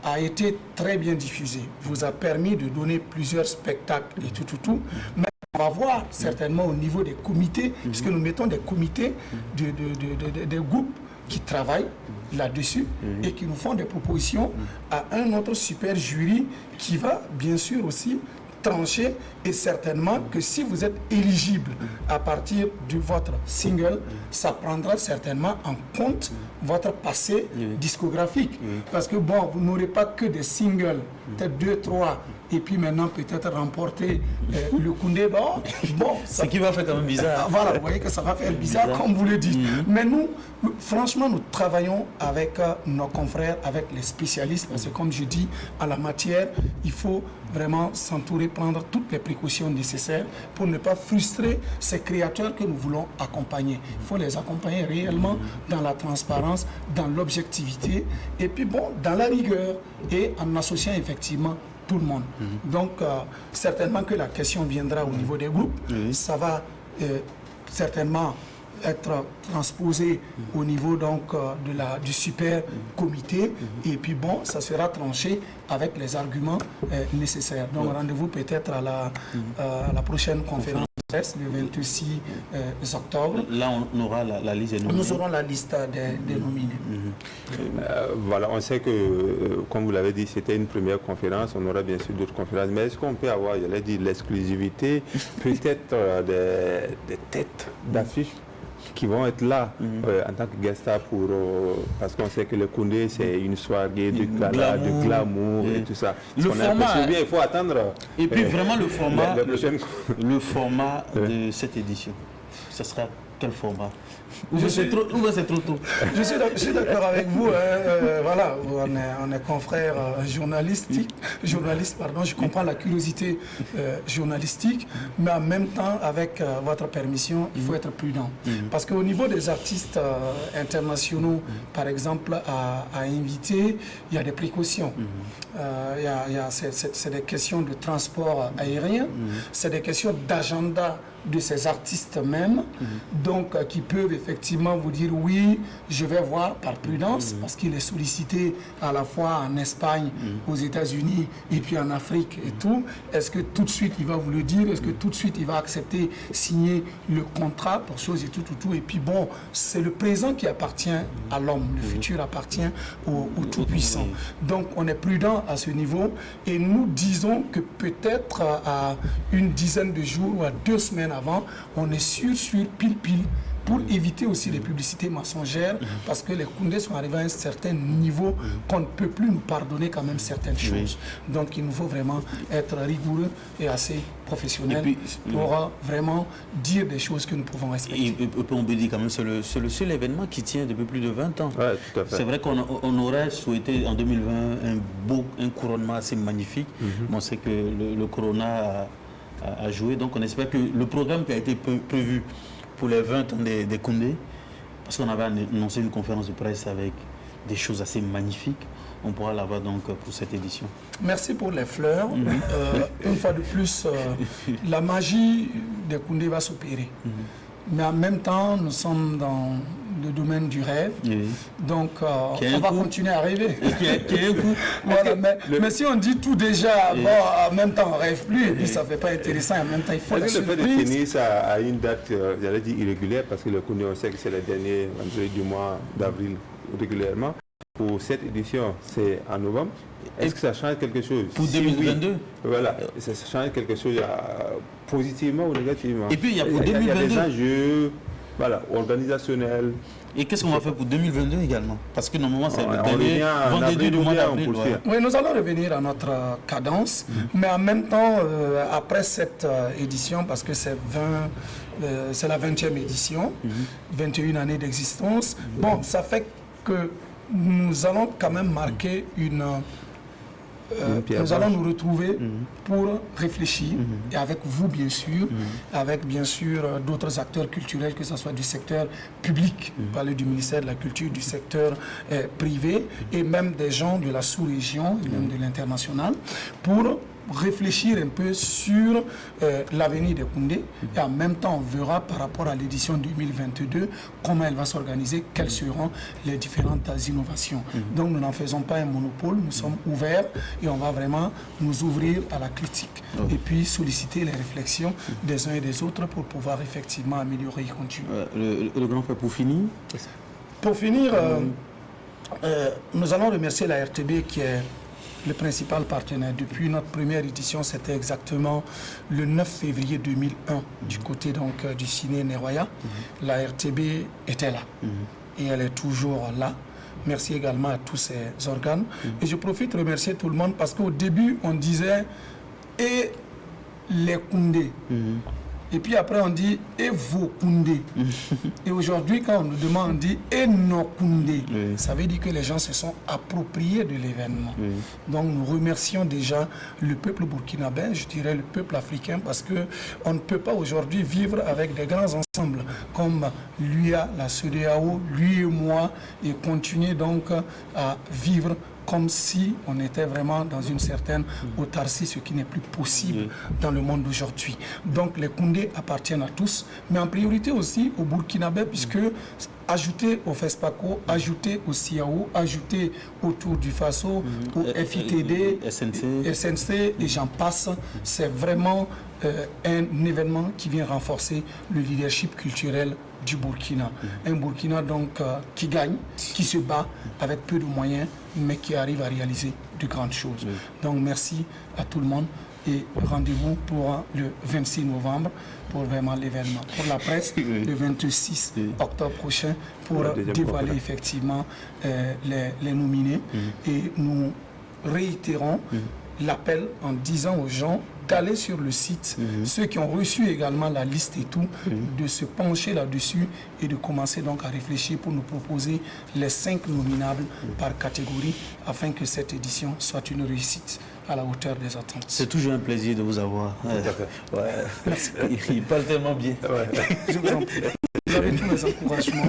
a été très bien diffusé, vous a permis de donner plusieurs spectacles et tout, mais on va voir certainement au niveau des comités, puisque nous mettons des comités, des groupes qui travaillent là-dessus et qui nous font des propositions à un autre super jury qui va bien sûr aussi trancher, et certainement que si vous êtes éligible à partir de votre single, ça prendra certainement en compte votre passé discographique. Parce que bon, vous n'aurez pas que des singles, peut-être 2, 3, et puis maintenant peut-être remporter le Koundé d'or. Bon,
ce qui va faire quand même bizarre.
Voilà, vous voyez que ça va faire bizarre, comme vous le dites. Mais nous, franchement, nous travaillons avec nos confrères, avec les spécialistes, parce que comme je dis, en la matière, il faut vraiment s'entourer, prendre toutes les précautions nécessaires pour ne pas frustrer ces créateurs que nous voulons accompagner. Il faut les accompagner réellement dans la transparence, dans l'objectivité, et puis bon, dans la rigueur, et en associant effectivement tout le monde. Donc, certainement que la question viendra au niveau des groupes. Ça va certainement être transposé au niveau donc du super comité, et puis bon, ça sera tranché avec les arguments nécessaires. Donc rendez-vous peut-être à la prochaine conférence le 26 octobre.
Là, on aura la liste des nominés.
Nous aurons la liste des nominés.
Voilà, on sait que, comme vous l'avez dit, c'était une première conférence. On aura bien sûr d'autres conférences. Mais est-ce qu'on peut avoir, j'allais dire, l'exclusivité, peut-être des têtes d'affiches qui vont être là en tant que guest star parce qu'on sait que le Koundé, c'est une soirée de gala, de glamour et tout ça.
Le format,
il faut attendre.
Et puis vraiment le format de cette édition, ce sera quel format? Ou c'est trop tôt?
Je suis d'accord avec vous. Voilà, on est confrères journalistes, je comprends la curiosité journalistique, mais en même temps, avec votre permission, il faut être prudent. Parce qu'au niveau des artistes internationaux, par exemple, à inviter, il y a des précautions. C'est des questions de transport aérien, c'est des questions d'agenda de ces artistes même, donc qui peuvent effectivement vous dire oui, je vais voir par prudence, parce qu'il est sollicité à la fois en Espagne, aux États-Unis et puis en Afrique et tout. Est-ce que tout de suite il va vous le dire? Est-ce que tout de suite il va accepter, signer le contrat pour choses et tout. Et puis bon, c'est le présent qui appartient à l'homme, le futur appartient au Tout-Puissant. Donc on est prudent à ce niveau et nous disons que peut-être à une dizaine de jours ou à 2 semaines avant, on est sûr, pile, pour éviter aussi les publicités mensongères, parce que les Koundés sont arrivés à un certain niveau qu'on ne peut plus nous pardonner quand même certaines choses. Donc il nous faut vraiment être rigoureux et assez professionnel pour vraiment dire des choses que nous pouvons respecter.
Et on peut dire quand même, c'est le seul événement qui tient depuis plus de 20 ans.
Ouais, tout à fait.
C'est vrai qu'on aurait souhaité en 2020 un couronnement assez magnifique. On sait que le corona a joué, donc on espère que le programme qui a été prévu pour les 20 ans des Koundés, parce qu'on avait annoncé une conférence de presse avec des choses assez magnifiques, on pourra l'avoir donc pour cette édition. Merci
pour les fleurs. Une fois de plus, la magie des Koundés va s'opérer. Mais en même temps, nous sommes dans le domaine du rêve. Donc, on va continuer à rêver. Voilà, mais si on dit tout déjà, bon, en même temps, on ne rêve plus, et puis ça ne fait pas intéressant, en même temps, il faut la surprise.
Le fait de tenir ça à une date, j'allais dire irrégulière, parce que le Koundé, on sait que c'est le dernier vendredi du mois d'avril régulièrement. Pour cette édition, c'est en novembre. Est-ce que ça change quelque chose?
Pour 2022
oui, voilà, ça change quelque chose positivement ou négativement?
Et puis il y a pour 2022...
Il y a des enjeux organisationnels.
Et qu'est-ce qu'on va faire pour 2022 également? Parce que normalement c'est le dernier vendredi du mois d'avril.
Oui, nous allons revenir à notre cadence, mais en même temps, après cette édition, parce que c'est la 20e édition, 21 années d'existence, bon, ça fait que nous allons quand même marquer nous allons nous retrouver pour réfléchir, et avec vous bien sûr, avec bien sûr d'autres acteurs culturels, que ce soit du secteur public, parler du ministère de la Culture, du secteur privé, et même des gens de la sous-région, et même de l'international, pour réfléchir un peu sur l'avenir des Koundés, et en même temps on verra par rapport à l'édition 2022 comment elle va s'organiser, quelles seront les différentes innovations. Donc nous n'en faisons pas un monopole, nous sommes ouverts et on va vraiment nous ouvrir à la critique et puis solliciter les réflexions des uns et des autres pour pouvoir effectivement améliorer et continuer.
Le grand frère, pour finir?
Pour finir, nous allons remercier la RTB qui est le principal partenaire. Depuis notre première édition, c'était exactement le 9 février 2001 du côté donc du ciné Neroya. La RTB était là et elle est toujours là. Merci également à tous ces organes. Et je profite de remercier tout le monde parce qu'au début, on disait « et les Koundés ». Et puis après, on dit « et vos Koundés ». Et aujourd'hui, quand on nous demande, on dit « et nos Koundés ». Ça veut dire que les gens se sont appropriés de l'événement. Donc nous remercions déjà le peuple burkinabé, je dirais le peuple africain, parce qu'on ne peut pas aujourd'hui vivre avec des grands ensembles comme l'UA, la CEDEAO, lui et moi, et continuer donc à vivre comme si on était vraiment dans une certaine autarcie, ce qui n'est plus possible dans le monde d'aujourd'hui. Donc les Koundés appartiennent à tous, mais en priorité aussi aux Burkinabés, puisque ajouter au FESPACO, ajouter au CIAO, ajouter autour du FASO, au FITD, SNC, et j'en passe, c'est vraiment un événement qui vient renforcer le leadership culturel du Burkina. Un Burkina donc qui gagne, qui se bat avec peu de moyens, mais qui arrive à réaliser de grandes choses. Donc merci à tout le monde et rendez-vous pour le 26 novembre pour vraiment l'événement. Pour la presse, le 26 octobre prochain pour dévoiler effectivement les nominés. Et nous réitérons l'appel en disant aux gens d'aller sur le site, ceux qui ont reçu également la liste et tout, de se pencher là-dessus et de commencer donc à réfléchir pour nous proposer les 5 nominables par catégorie afin que cette édition soit une réussite à la hauteur des attentes.
C'est toujours un plaisir de vous avoir.
Merci.
Il parle tellement bien.
Je vous en prie. Vous avez tous mes encouragements.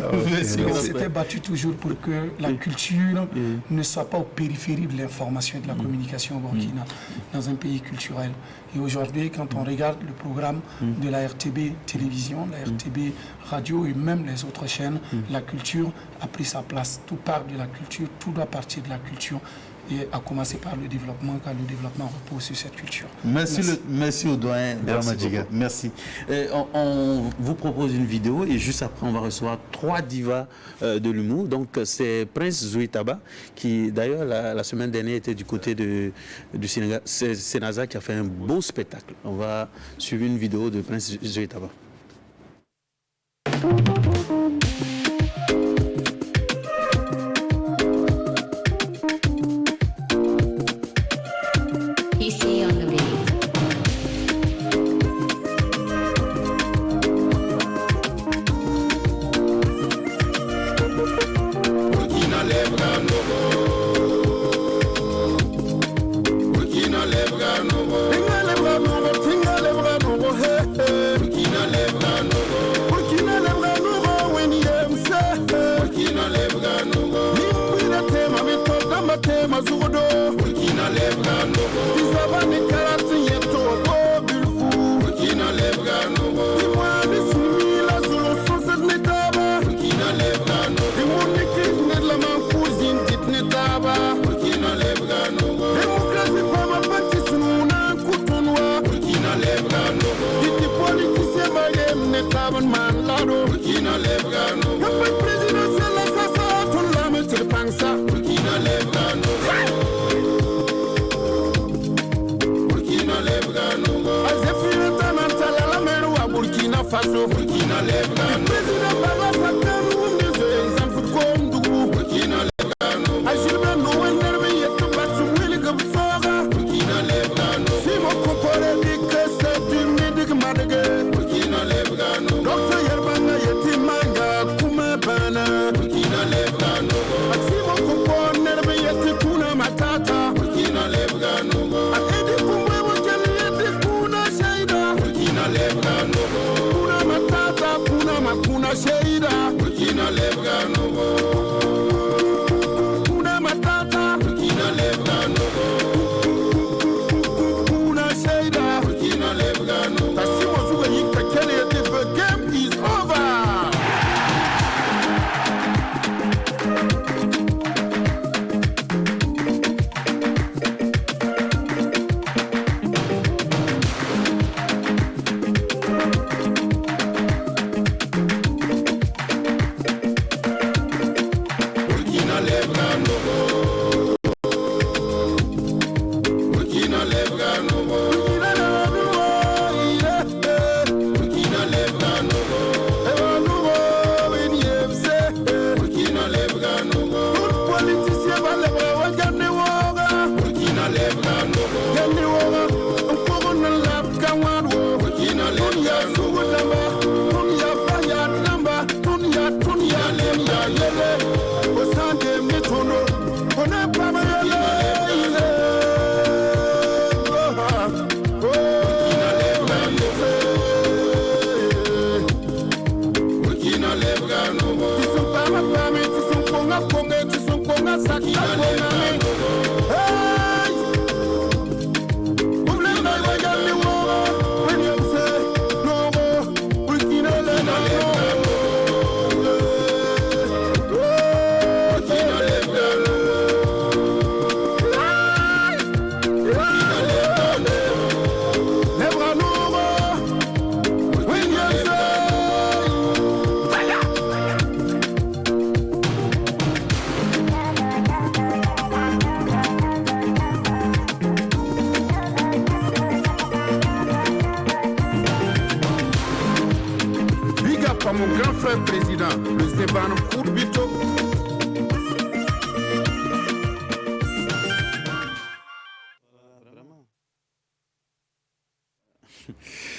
On s'était battu toujours pour que la culture ne soit pas aux périphéries de l'information et de la communication au Burkina, dans un pays culturel. Et aujourd'hui, quand on regarde le programme de la RTB télévision, la RTB radio et même les autres chaînes, la culture a pris sa place. Tout part de la culture, tout doit partir de la culture. Et à commencer par le développement, car le développement repose sur cette culture.
Merci au doyen Dramadjiga. Merci. On vous propose une vidéo et juste après, on va recevoir 3 divas de l'humour. Donc, c'est Prince Zoïtaba, qui d'ailleurs, la semaine dernière, était du côté du Sénégal. C'est Senaza qui a fait un beau spectacle. On va suivre une vidéo de Prince Zoïtaba.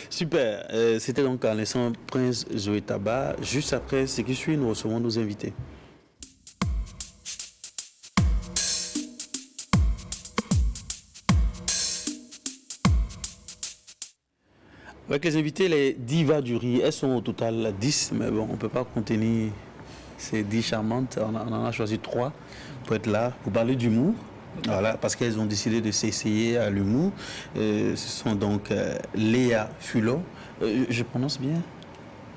Super, c'était donc en laissant Prince Zoïtaba. Juste après ce qui suit, nous recevons nos invités. Avec les invités, les divas du rire, elles sont au total 10, mais bon, on ne peut pas contenir ces 10 charmantes. On en a choisi 3 pour être là, pour parler d'humour. Voilà, parce qu'elles ont décidé de s'essayer à l'humour. Ce sont donc Léa Fulot. Je prononce bien?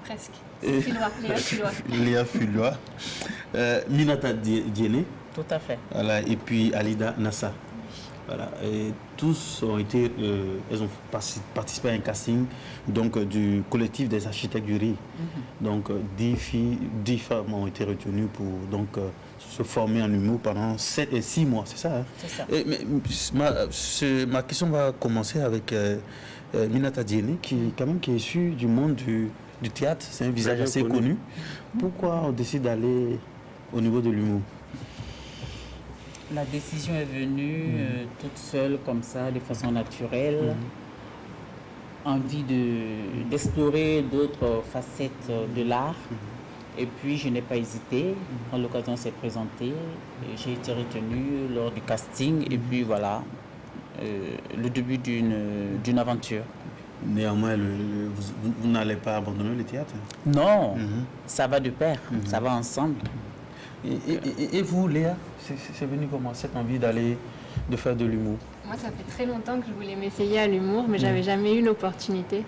Presque. Léa Fulot.
Léa Fulot. Minata Diéné.
Tout à fait.
Voilà, et puis Alida Nassa. Voilà, et tous ont été, elles ont participé à un casting donc, du collectif des architectes du rire. Donc 10 femmes ont été retenues pour donc, se former en humour pendant 6 mois, c'est ça, hein?
C'est ça.
Et, ma question va commencer avec Minata Diéné, qui est issue du monde du théâtre, c'est un visage assez connu. Pourquoi on décide d'aller au niveau de l'humour?
La décision est venue toute seule, comme ça, de façon naturelle. Envie d'explorer d'autres facettes de l'art. Et puis, je n'ai pas hésité. Quand l'occasion s'est présentée, j'ai été retenue lors du casting. Et puis, voilà, le début d'une aventure.
Néanmoins, vous n'allez pas abandonner le théâtre?
Non, ça va de pair, ça va ensemble.
Et vous, Léa, c'est venu comment, cette envie de faire de l'humour?
Moi, ça fait très longtemps que je voulais m'essayer à l'humour, mais j'avais jamais eu l'opportunité.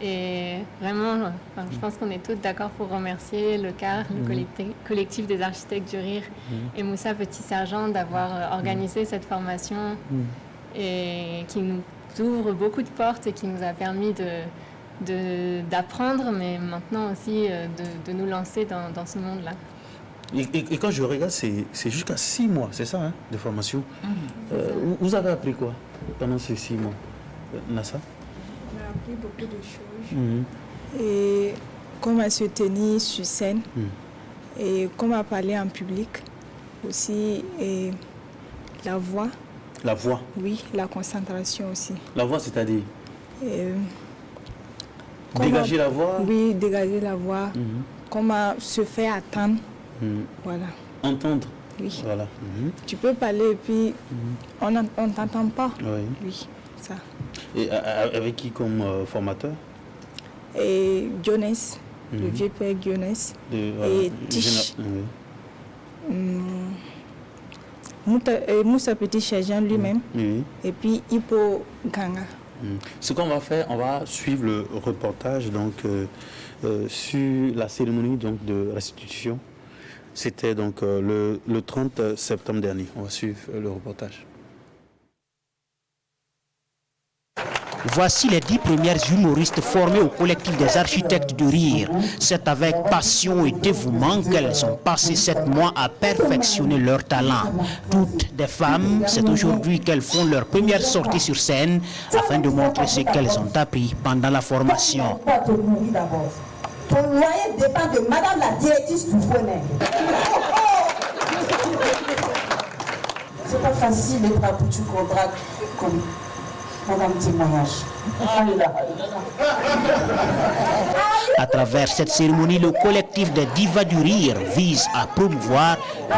Et vraiment, je pense qu'on est tous d'accord pour remercier le CAR, le collectif des architectes du rire, et Moussa Petit-Sergent d'avoir organisé cette formation et qui nous ouvre beaucoup de portes et qui nous a permis d'apprendre, mais maintenant aussi de nous lancer dans ce monde-là.
Et quand je regarde, c'est jusqu'à 6 mois, c'est ça, hein, de formation. Vous avez appris quoi pendant ces 6 mois, Nassa?
On a appris beaucoup de choses. Et comment se tenir sur scène, et comment parler en public, aussi, et la voix.
La voix?
Oui, la concentration aussi.
La voix, c'est-à-dire dégager la voix?
Oui, dégager la voix. Comment se faire attendre. Voilà.
Entendre?
Oui.
Voilà.
Tu peux parler et puis on ne t'entend pas.
Oui.
Oui, ça.
Et avec qui comme formateur?
Et Jonas, le vieux père Jonas. Et Tish. Moussa Petit-Sergent lui-même. Et puis Hippo Ganga.
Ce qu'on va faire, on va suivre le reportage donc, sur la cérémonie donc, de restitution. C'était donc le 30 septembre dernier. On va suivre le reportage.
Voici les 10 premières humoristes formées au collectif des architectes du rire. C'est avec passion et dévouement qu'elles ont passé 7 mois à perfectionner leur talent. Toutes des femmes, c'est aujourd'hui qu'elles font leur première sortie sur scène afin de montrer ce qu'elles ont appris pendant la formation.
Ton loyer dépend de madame la directrice du Fouenet. C'est pas facile d'être à bout du contrat comme madame témoignage.
À travers cette cérémonie, le collectif des divas du rire vise à promouvoir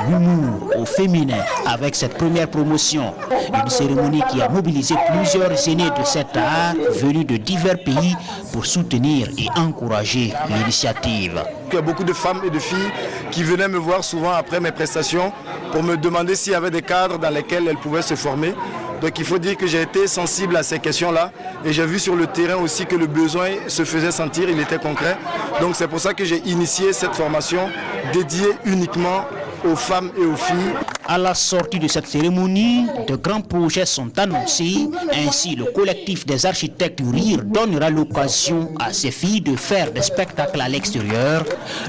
l'humour au féminin avec cette première promotion. Une cérémonie qui a mobilisé plusieurs aînés de cet art venus de divers pays pour soutenir et encourager l'initiative.
Il y a beaucoup de femmes et de filles qui venaient me voir souvent après mes prestations pour me demander s'il y avait des cadres dans lesquels elles pouvaient se former. Donc il faut dire que j'ai été sensible à ces questions-là et j'ai vu sur le terrain aussi que le besoin se faisait sentir, il était concret. Donc c'est pour ça que j'ai initié cette formation dédiée uniquement aux femmes et aux filles.
À la sortie de cette cérémonie, de grands projets sont annoncés. Ainsi, le collectif des architectes du rire donnera l'occasion à ces filles de faire des spectacles à l'extérieur.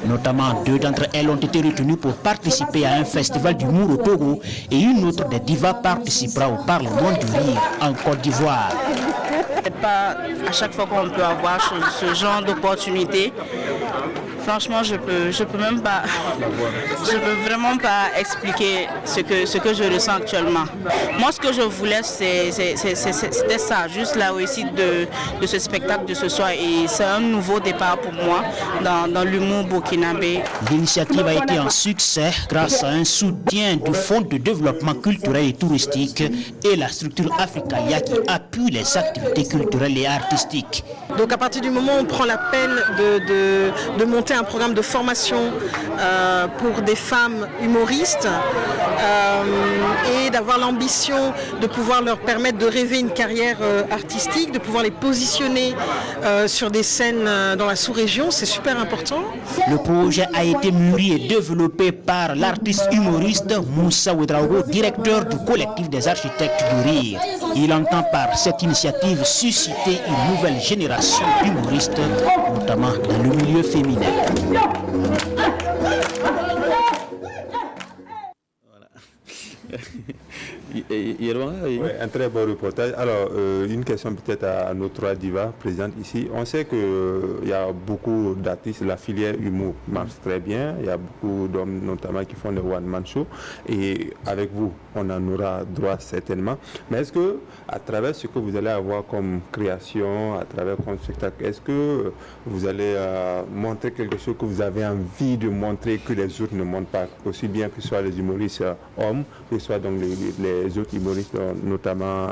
Notamment, 2 d'entre elles ont été retenues pour participer à un festival d'humour au Togo et une autre des divas participera au Parlement du rire en Côte d'Ivoire.
C'est pas à chaque fois qu'on peut avoir ce genre d'opportunité. Franchement, je peux même pas, je peux vraiment pas expliquer ce que je ressens actuellement. Moi, ce que je voulais, c'était ça, juste la réussite de ce spectacle de ce soir. Et c'est un nouveau départ pour moi dans l'humour burkinabé.
L'initiative a été un succès grâce à un soutien du Fonds de développement culturel et touristique et la structure Africalia qui appuie les activités culturelles et artistiques.
Donc à partir du moment où on prend la peine de monter un programme de formation pour des femmes humoristes et d'avoir l'ambition de pouvoir leur permettre de rêver une carrière artistique, de pouvoir les positionner sur des scènes dans la sous-région, c'est super important.
Le projet a été mûri et développé par l'artiste humoriste Moussa Ouedraogo, directeur du collectif des architectes du rire. Il entend par cette initiative susciter une nouvelle génération d'humoristes, notamment dans le milieu féminin.
Oui, un très beau reportage. Alors, une question peut-être à nos trois divas présentes ici. On sait qu'il y a beaucoup d'artistes, la filière humour marche très bien. Il y a beaucoup d'hommes notamment qui font des one-man shows. Et avec vous, on en aura droit certainement. Mais est-ce que, à travers ce que vous allez avoir comme création, à travers comme spectacle, est-ce que vous allez montrer quelque chose que vous avez envie de montrer que les autres ne montrent pas, aussi bien que ce soit les humoristes hommes, que ce soit donc les autres humoristes, notamment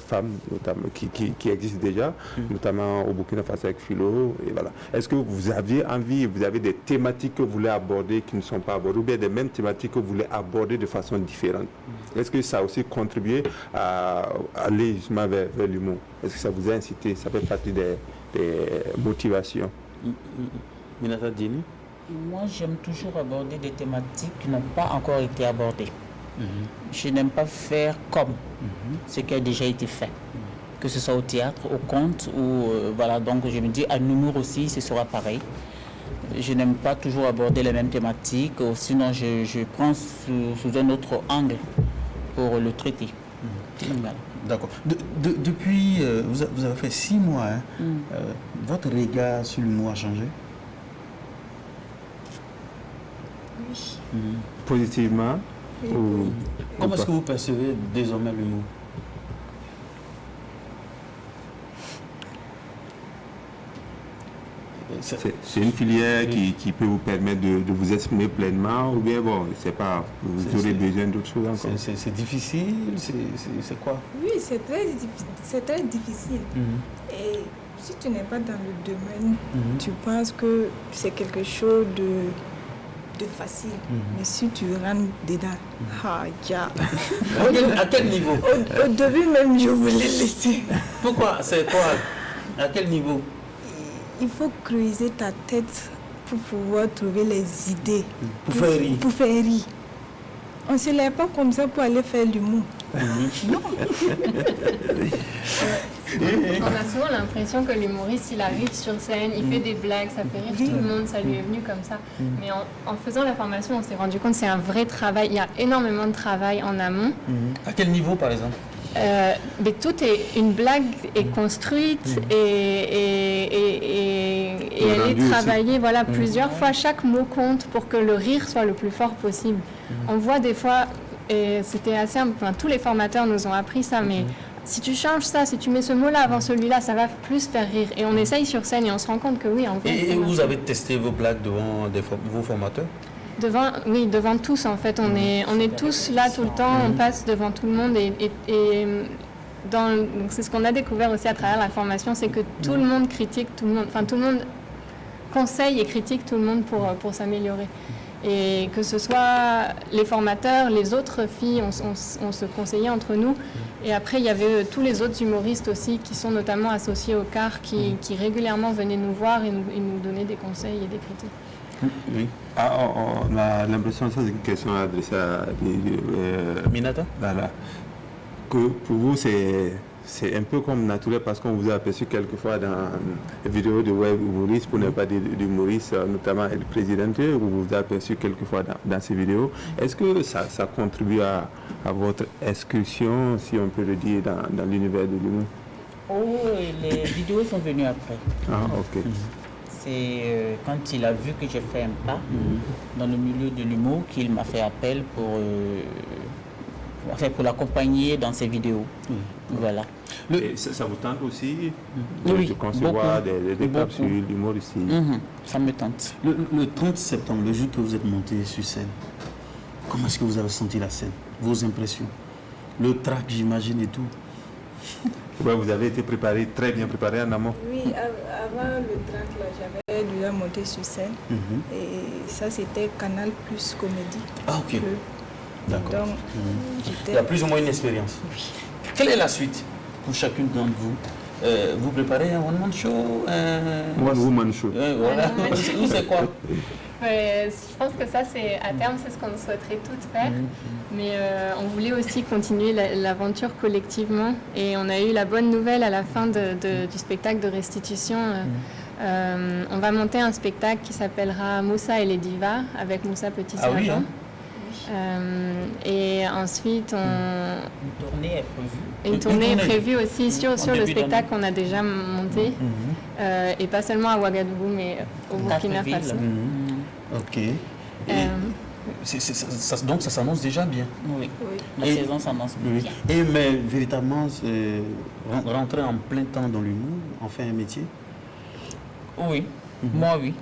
femmes, notamment, qui existent déjà, notamment au Burkina Faso avec Philo, et voilà. Est-ce que vous aviez envie, vous avez des thématiques que vous voulez aborder qui ne sont pas abordées, ou bien des mêmes thématiques que vous voulez aborder de façon différente? Est-ce que ça a aussi contribué à aller justement vers l'humour? Est-ce que ça vous a incité? Ça fait partie des motivations?
Minata Dini?
Moi, j'aime toujours aborder des thématiques qui n'ont pas encore été abordées. Je n'aime pas faire comme ce qui a déjà été fait, que ce soit au théâtre, au conte, ou voilà. Donc je me dis à l'humour aussi, ce sera pareil. Je n'aime pas toujours aborder les mêmes thématiques, sinon je prends sous un autre angle pour le traiter. Voilà.
D'accord. Depuis, vous avez fait 6 mois, votre regard sur l'humour a changé?
Oui.
Positivement?
Oui.
Comment est-ce que vous percevez désormais l'humour?
C'est une filière qui peut vous permettre de vous exprimer pleinement, ou bien bon, c'est pas, vous aurez besoin d'autre chose encore?
C'est difficile, c'est quoi?
Oui, c'est très difficile. Et si tu n'es pas dans le domaine, tu penses que c'est quelque chose de facile. Mais si tu rentres dedans,
À quel niveau?
Au début même, je voulais laisser.
Pourquoi? C'est quoi? À quel niveau?
Il faut creuser ta tête pour pouvoir trouver les idées.
Pour faire rire.
Pour faire rire. On ne se lève pas comme ça pour aller faire l'humour. Non.
On a souvent l'impression que l'humoriste, il arrive sur scène, il fait des blagues, ça fait rire tout le monde, ça lui est venu comme ça. Mais en faisant la formation, on s'est rendu compte que c'est un vrai travail. Il y a énormément de travail en amont.
À quel niveau, par exemple?
Mais tout est, une blague est construite et elle est travaillée plusieurs fois. Chaque mot compte pour que le rire soit le plus fort possible. On voit des fois, et c'était assez, tous les formateurs nous ont appris ça, mais si tu changes ça, si tu mets ce mot-là avant celui-là, ça va plus faire rire. Et on essaye sur scène et on se rend compte que oui, en fait.
Et vous avez testé vos blagues devant vos formateurs?
Devant tous en fait. On est tous là tout le temps, on passe devant tout le monde et c'est ce qu'on a découvert aussi à travers la formation, c'est que tout le monde critique tout le monde, tout le monde conseille et critique tout le monde pour s'améliorer. Et que ce soit les formateurs, les autres filles, on se conseillait entre nous. Et après, il y avait tous les autres humoristes aussi qui sont notamment associés au CAR, qui régulièrement venaient nous voir et nous donnaient des conseils et des critiques.
Oui. On a l'impression que c'est une question adressée à
Minata.
Voilà. Que pour vous, c'est un peu comme naturel parce qu'on vous a aperçu quelquefois dans les vidéos de web humoristes, pour ne pas dire d'humoristes, notamment le président, vous vous a aperçu quelquefois dans ces vidéos. Est-ce que ça contribue à votre excursion, si on peut le dire, dans l'univers de l'humour?
Oh, les vidéos sont venues après.
Ah, ok.
c'est quand il a vu que j'ai fait un pas dans le milieu de l'humour qu'il m'a fait appel pour l'accompagner dans ses vidéos. Voilà.
Et ça vous tente aussi
Oui,
de concevoir
beaucoup,
des capes sur l'humour ici?
Ça me tente.
Le 30 septembre, le jour que vous êtes monté sur scène, comment est-ce que vous avez senti la scène? Vos impressions? Le track, j'imagine, et tout.
Ouais, vous avez été très bien préparé en amont.
Oui, avant le track, j'avais déjà monté sur scène. Et ça, c'était Canal Plus Comédie.
Ah, ok. D'accord.
Donc,
il y a plus ou moins une expérience.
Oui.
Quelle est la suite pour chacune d'entre vous? Vous préparez un one-man show?
One woman show.
Voilà. Ou c'est quoi?
Je pense que ça, à terme, c'est ce qu'on souhaiterait toutes faire. Mais on voulait aussi continuer l'aventure collectivement. Et on a eu la bonne nouvelle à la fin du spectacle de restitution. On va monter un spectacle qui s'appellera Moussa et les divas, avec Moussa Petit-Sergent.
Ah oui, hein?
Et ensuite,
Une tournée est prévue.
Une tournée est prévue aussi sur le spectacle qu'on a déjà monté. Et pas seulement à Ouagadougou, mais au Burkina Faso.
Ok. Donc ça s'annonce déjà bien.
Oui, la saison s'annonce bien.
Et mais véritablement, rentrer en plein temps dans l'humour, en faire un métier?
Oui, moi oui.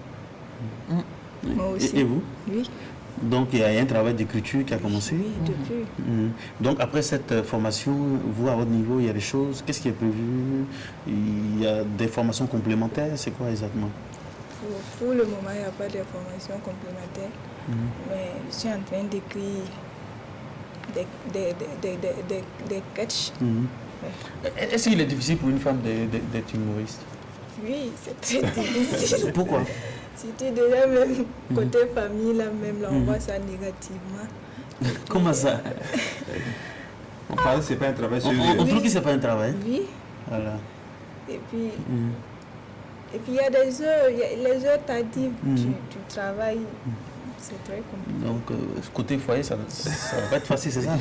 Moi aussi.
Et vous?
Oui.
Donc il y a un travail d'écriture qui a commencé?
Oui, depuis.
Donc après cette formation, vous à votre niveau, il y a des choses, qu'est-ce qui est prévu? Il y a des formations complémentaires, c'est quoi exactement?
Pour le moment, il n'y a pas de formation complémentaire, mais je suis en train d'écrire des sketchs.
Est-ce qu'il est difficile pour une femme d'être humoriste?
Oui, c'est très difficile.
Pourquoi?
C'était déjà même côté famille, là même, là, on voit ça négativement.
Comment ça?
On parle que ce n'est pas un travail sérieux.
On trouve que ce n'est pas un travail?
Oui.
Voilà.
Et puis il y a des heures, les heures tardives, tu travailles, c'est très compliqué.
Donc, côté foyer, ça va pas être facile, c'est ça?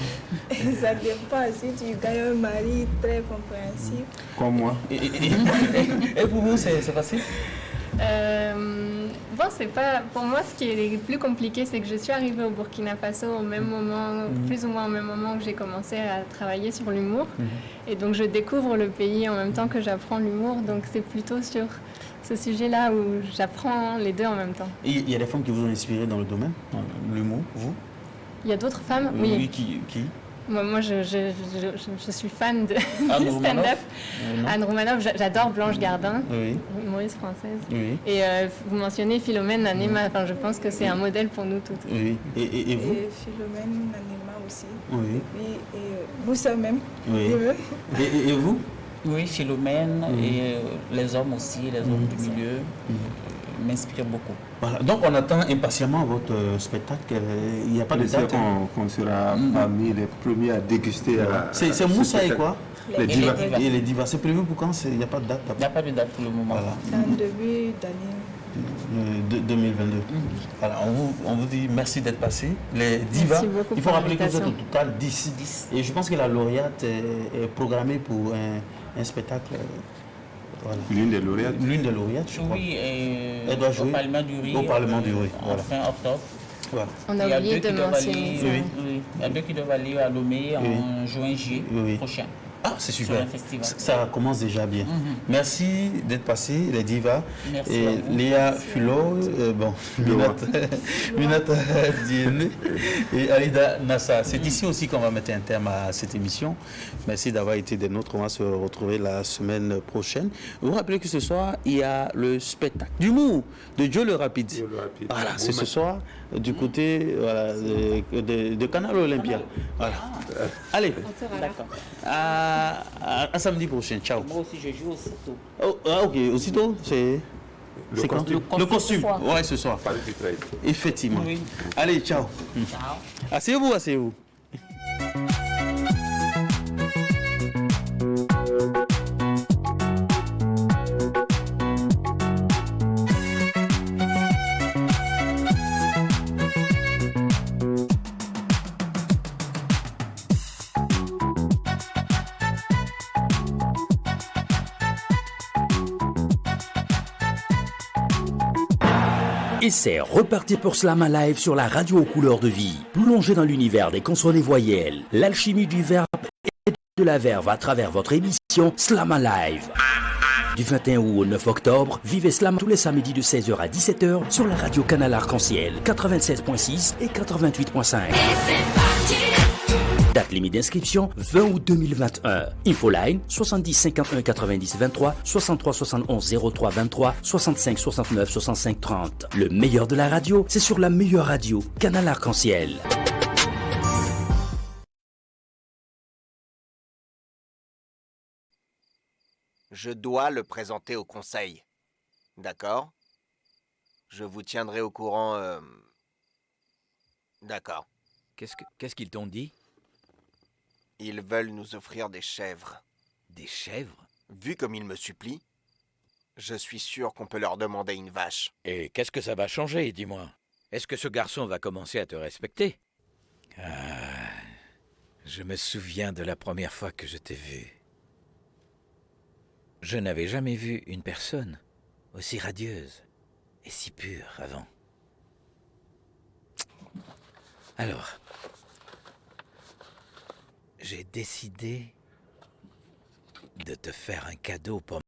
Ça dépend. Si tu gagnes un mari très compréhensif.
Comme moi.
Et pour vous, c'est facile?
Bon, c'est pas. Pour moi, ce qui est le plus compliqué, c'est que je suis arrivée au Burkina Faso au même moment, plus ou moins au même moment que j'ai commencé à travailler sur l'humour. Et donc, je découvre le pays en même temps que j'apprends l'humour. Donc, c'est plutôt sur ce sujet-là où j'apprends les deux en même temps.
Et il y a des femmes qui vous ont inspiré dans le domaine, dans l'humour, vous?
Il y a d'autres femmes?
Oui. Qui?
Moi, je suis fan de stand-up.
Anne
Romanoff, j'adore Blanche Gardin,
oui.
humoriste française.
Oui.
Et vous mentionnez Philomène Nanema, enfin, je pense que c'est un modèle pour nous toutes.
Oui. Et vous?
Et Philomène Nanema aussi.
Oui.
Et puis, Moussa même.
Oui. Et vous?
Oui, Philomène et les hommes aussi, les hommes du milieu m'inspirent beaucoup.
Voilà. Donc on attend impatiemment votre spectacle. Il n'y a pas de date.
qu'on sera parmi les premiers à déguster.
C'est Moussa et quoi?
Les divas.
Et les divas. C'est prévu pour quand? Il n'y a pas de date?
Il n'y a pas de date pour le moment.
Voilà.
C'est en début d'année.
2022. Voilà, on vous dit merci d'être passé. Les divas, il faut rappeler que vous êtes au total 10. Et je pense que la lauréate est programmée pour un spectacle. Voilà.
L'une des lauréates.
L'une des lauréates, je crois.
Oui,
elle doit jouer
au Parlement du Riz.
Au Parlement du Riz.
Voilà. Fin octobre.
Voilà.
On a oublié de mentionner ça.
Il y a deux qui doivent aller à Lomé en juin-juillet prochain.
Ah, c'est super.
Festival.
Ça commence déjà bien. Merci d'être passé, les divas.
Merci
et Léa Fulot, Minata Diéné et Alida Nassa. C'est ici aussi qu'on va mettre un terme à cette émission. Merci d'avoir été des nôtres. On va se retrouver la semaine prochaine. Vous rappelez que ce soir, il y a le spectacle d'humour de Joe le Rapide. Voilà, c'est ce soir du côté de Canal Olympia. Voilà. Allez.
D'accord.
À samedi prochain. Ciao.
Moi aussi, je joue aussitôt.
Oh, ok. Aussitôt, c'est quand? Le costume. Ouais, ce soir. Effectivement. Oui. Allez, ciao.
Ciao.
Asseyez-vous.
Et c'est reparti pour Slam Live sur la radio aux couleurs de vie. Plongez dans l'univers des consonnes et voyelles, l'alchimie du verbe et de la verve à travers votre émission Slam Live. Du 21 août au 9 octobre, vivez Slam tous les samedis de 16h à 17h sur la radio Canal Arc-en-Ciel 96.6 et 88.5. Date limite d'inscription 20 août 2021. Infoline 70 51 90 23 63 71 03 23 65 69 65 30. Le meilleur de la radio, c'est sur la meilleure radio, Canal Arc-en-Ciel.
Je dois le présenter au conseil. D'accord? Je vous tiendrai au courant. D'accord.
Qu'est-ce qu'ils t'ont dit?
Ils veulent nous offrir des chèvres.
Des chèvres?
Vu comme ils me supplient, je suis sûr qu'on peut leur demander une vache.
Et qu'est-ce que ça va changer, dis-moi? Est-ce que ce garçon va commencer à te respecter? Je me souviens de la première fois que je t'ai vu. Je n'avais jamais vu une personne aussi radieuse et si pure avant. Alors, j'ai décidé de te faire un cadeau pour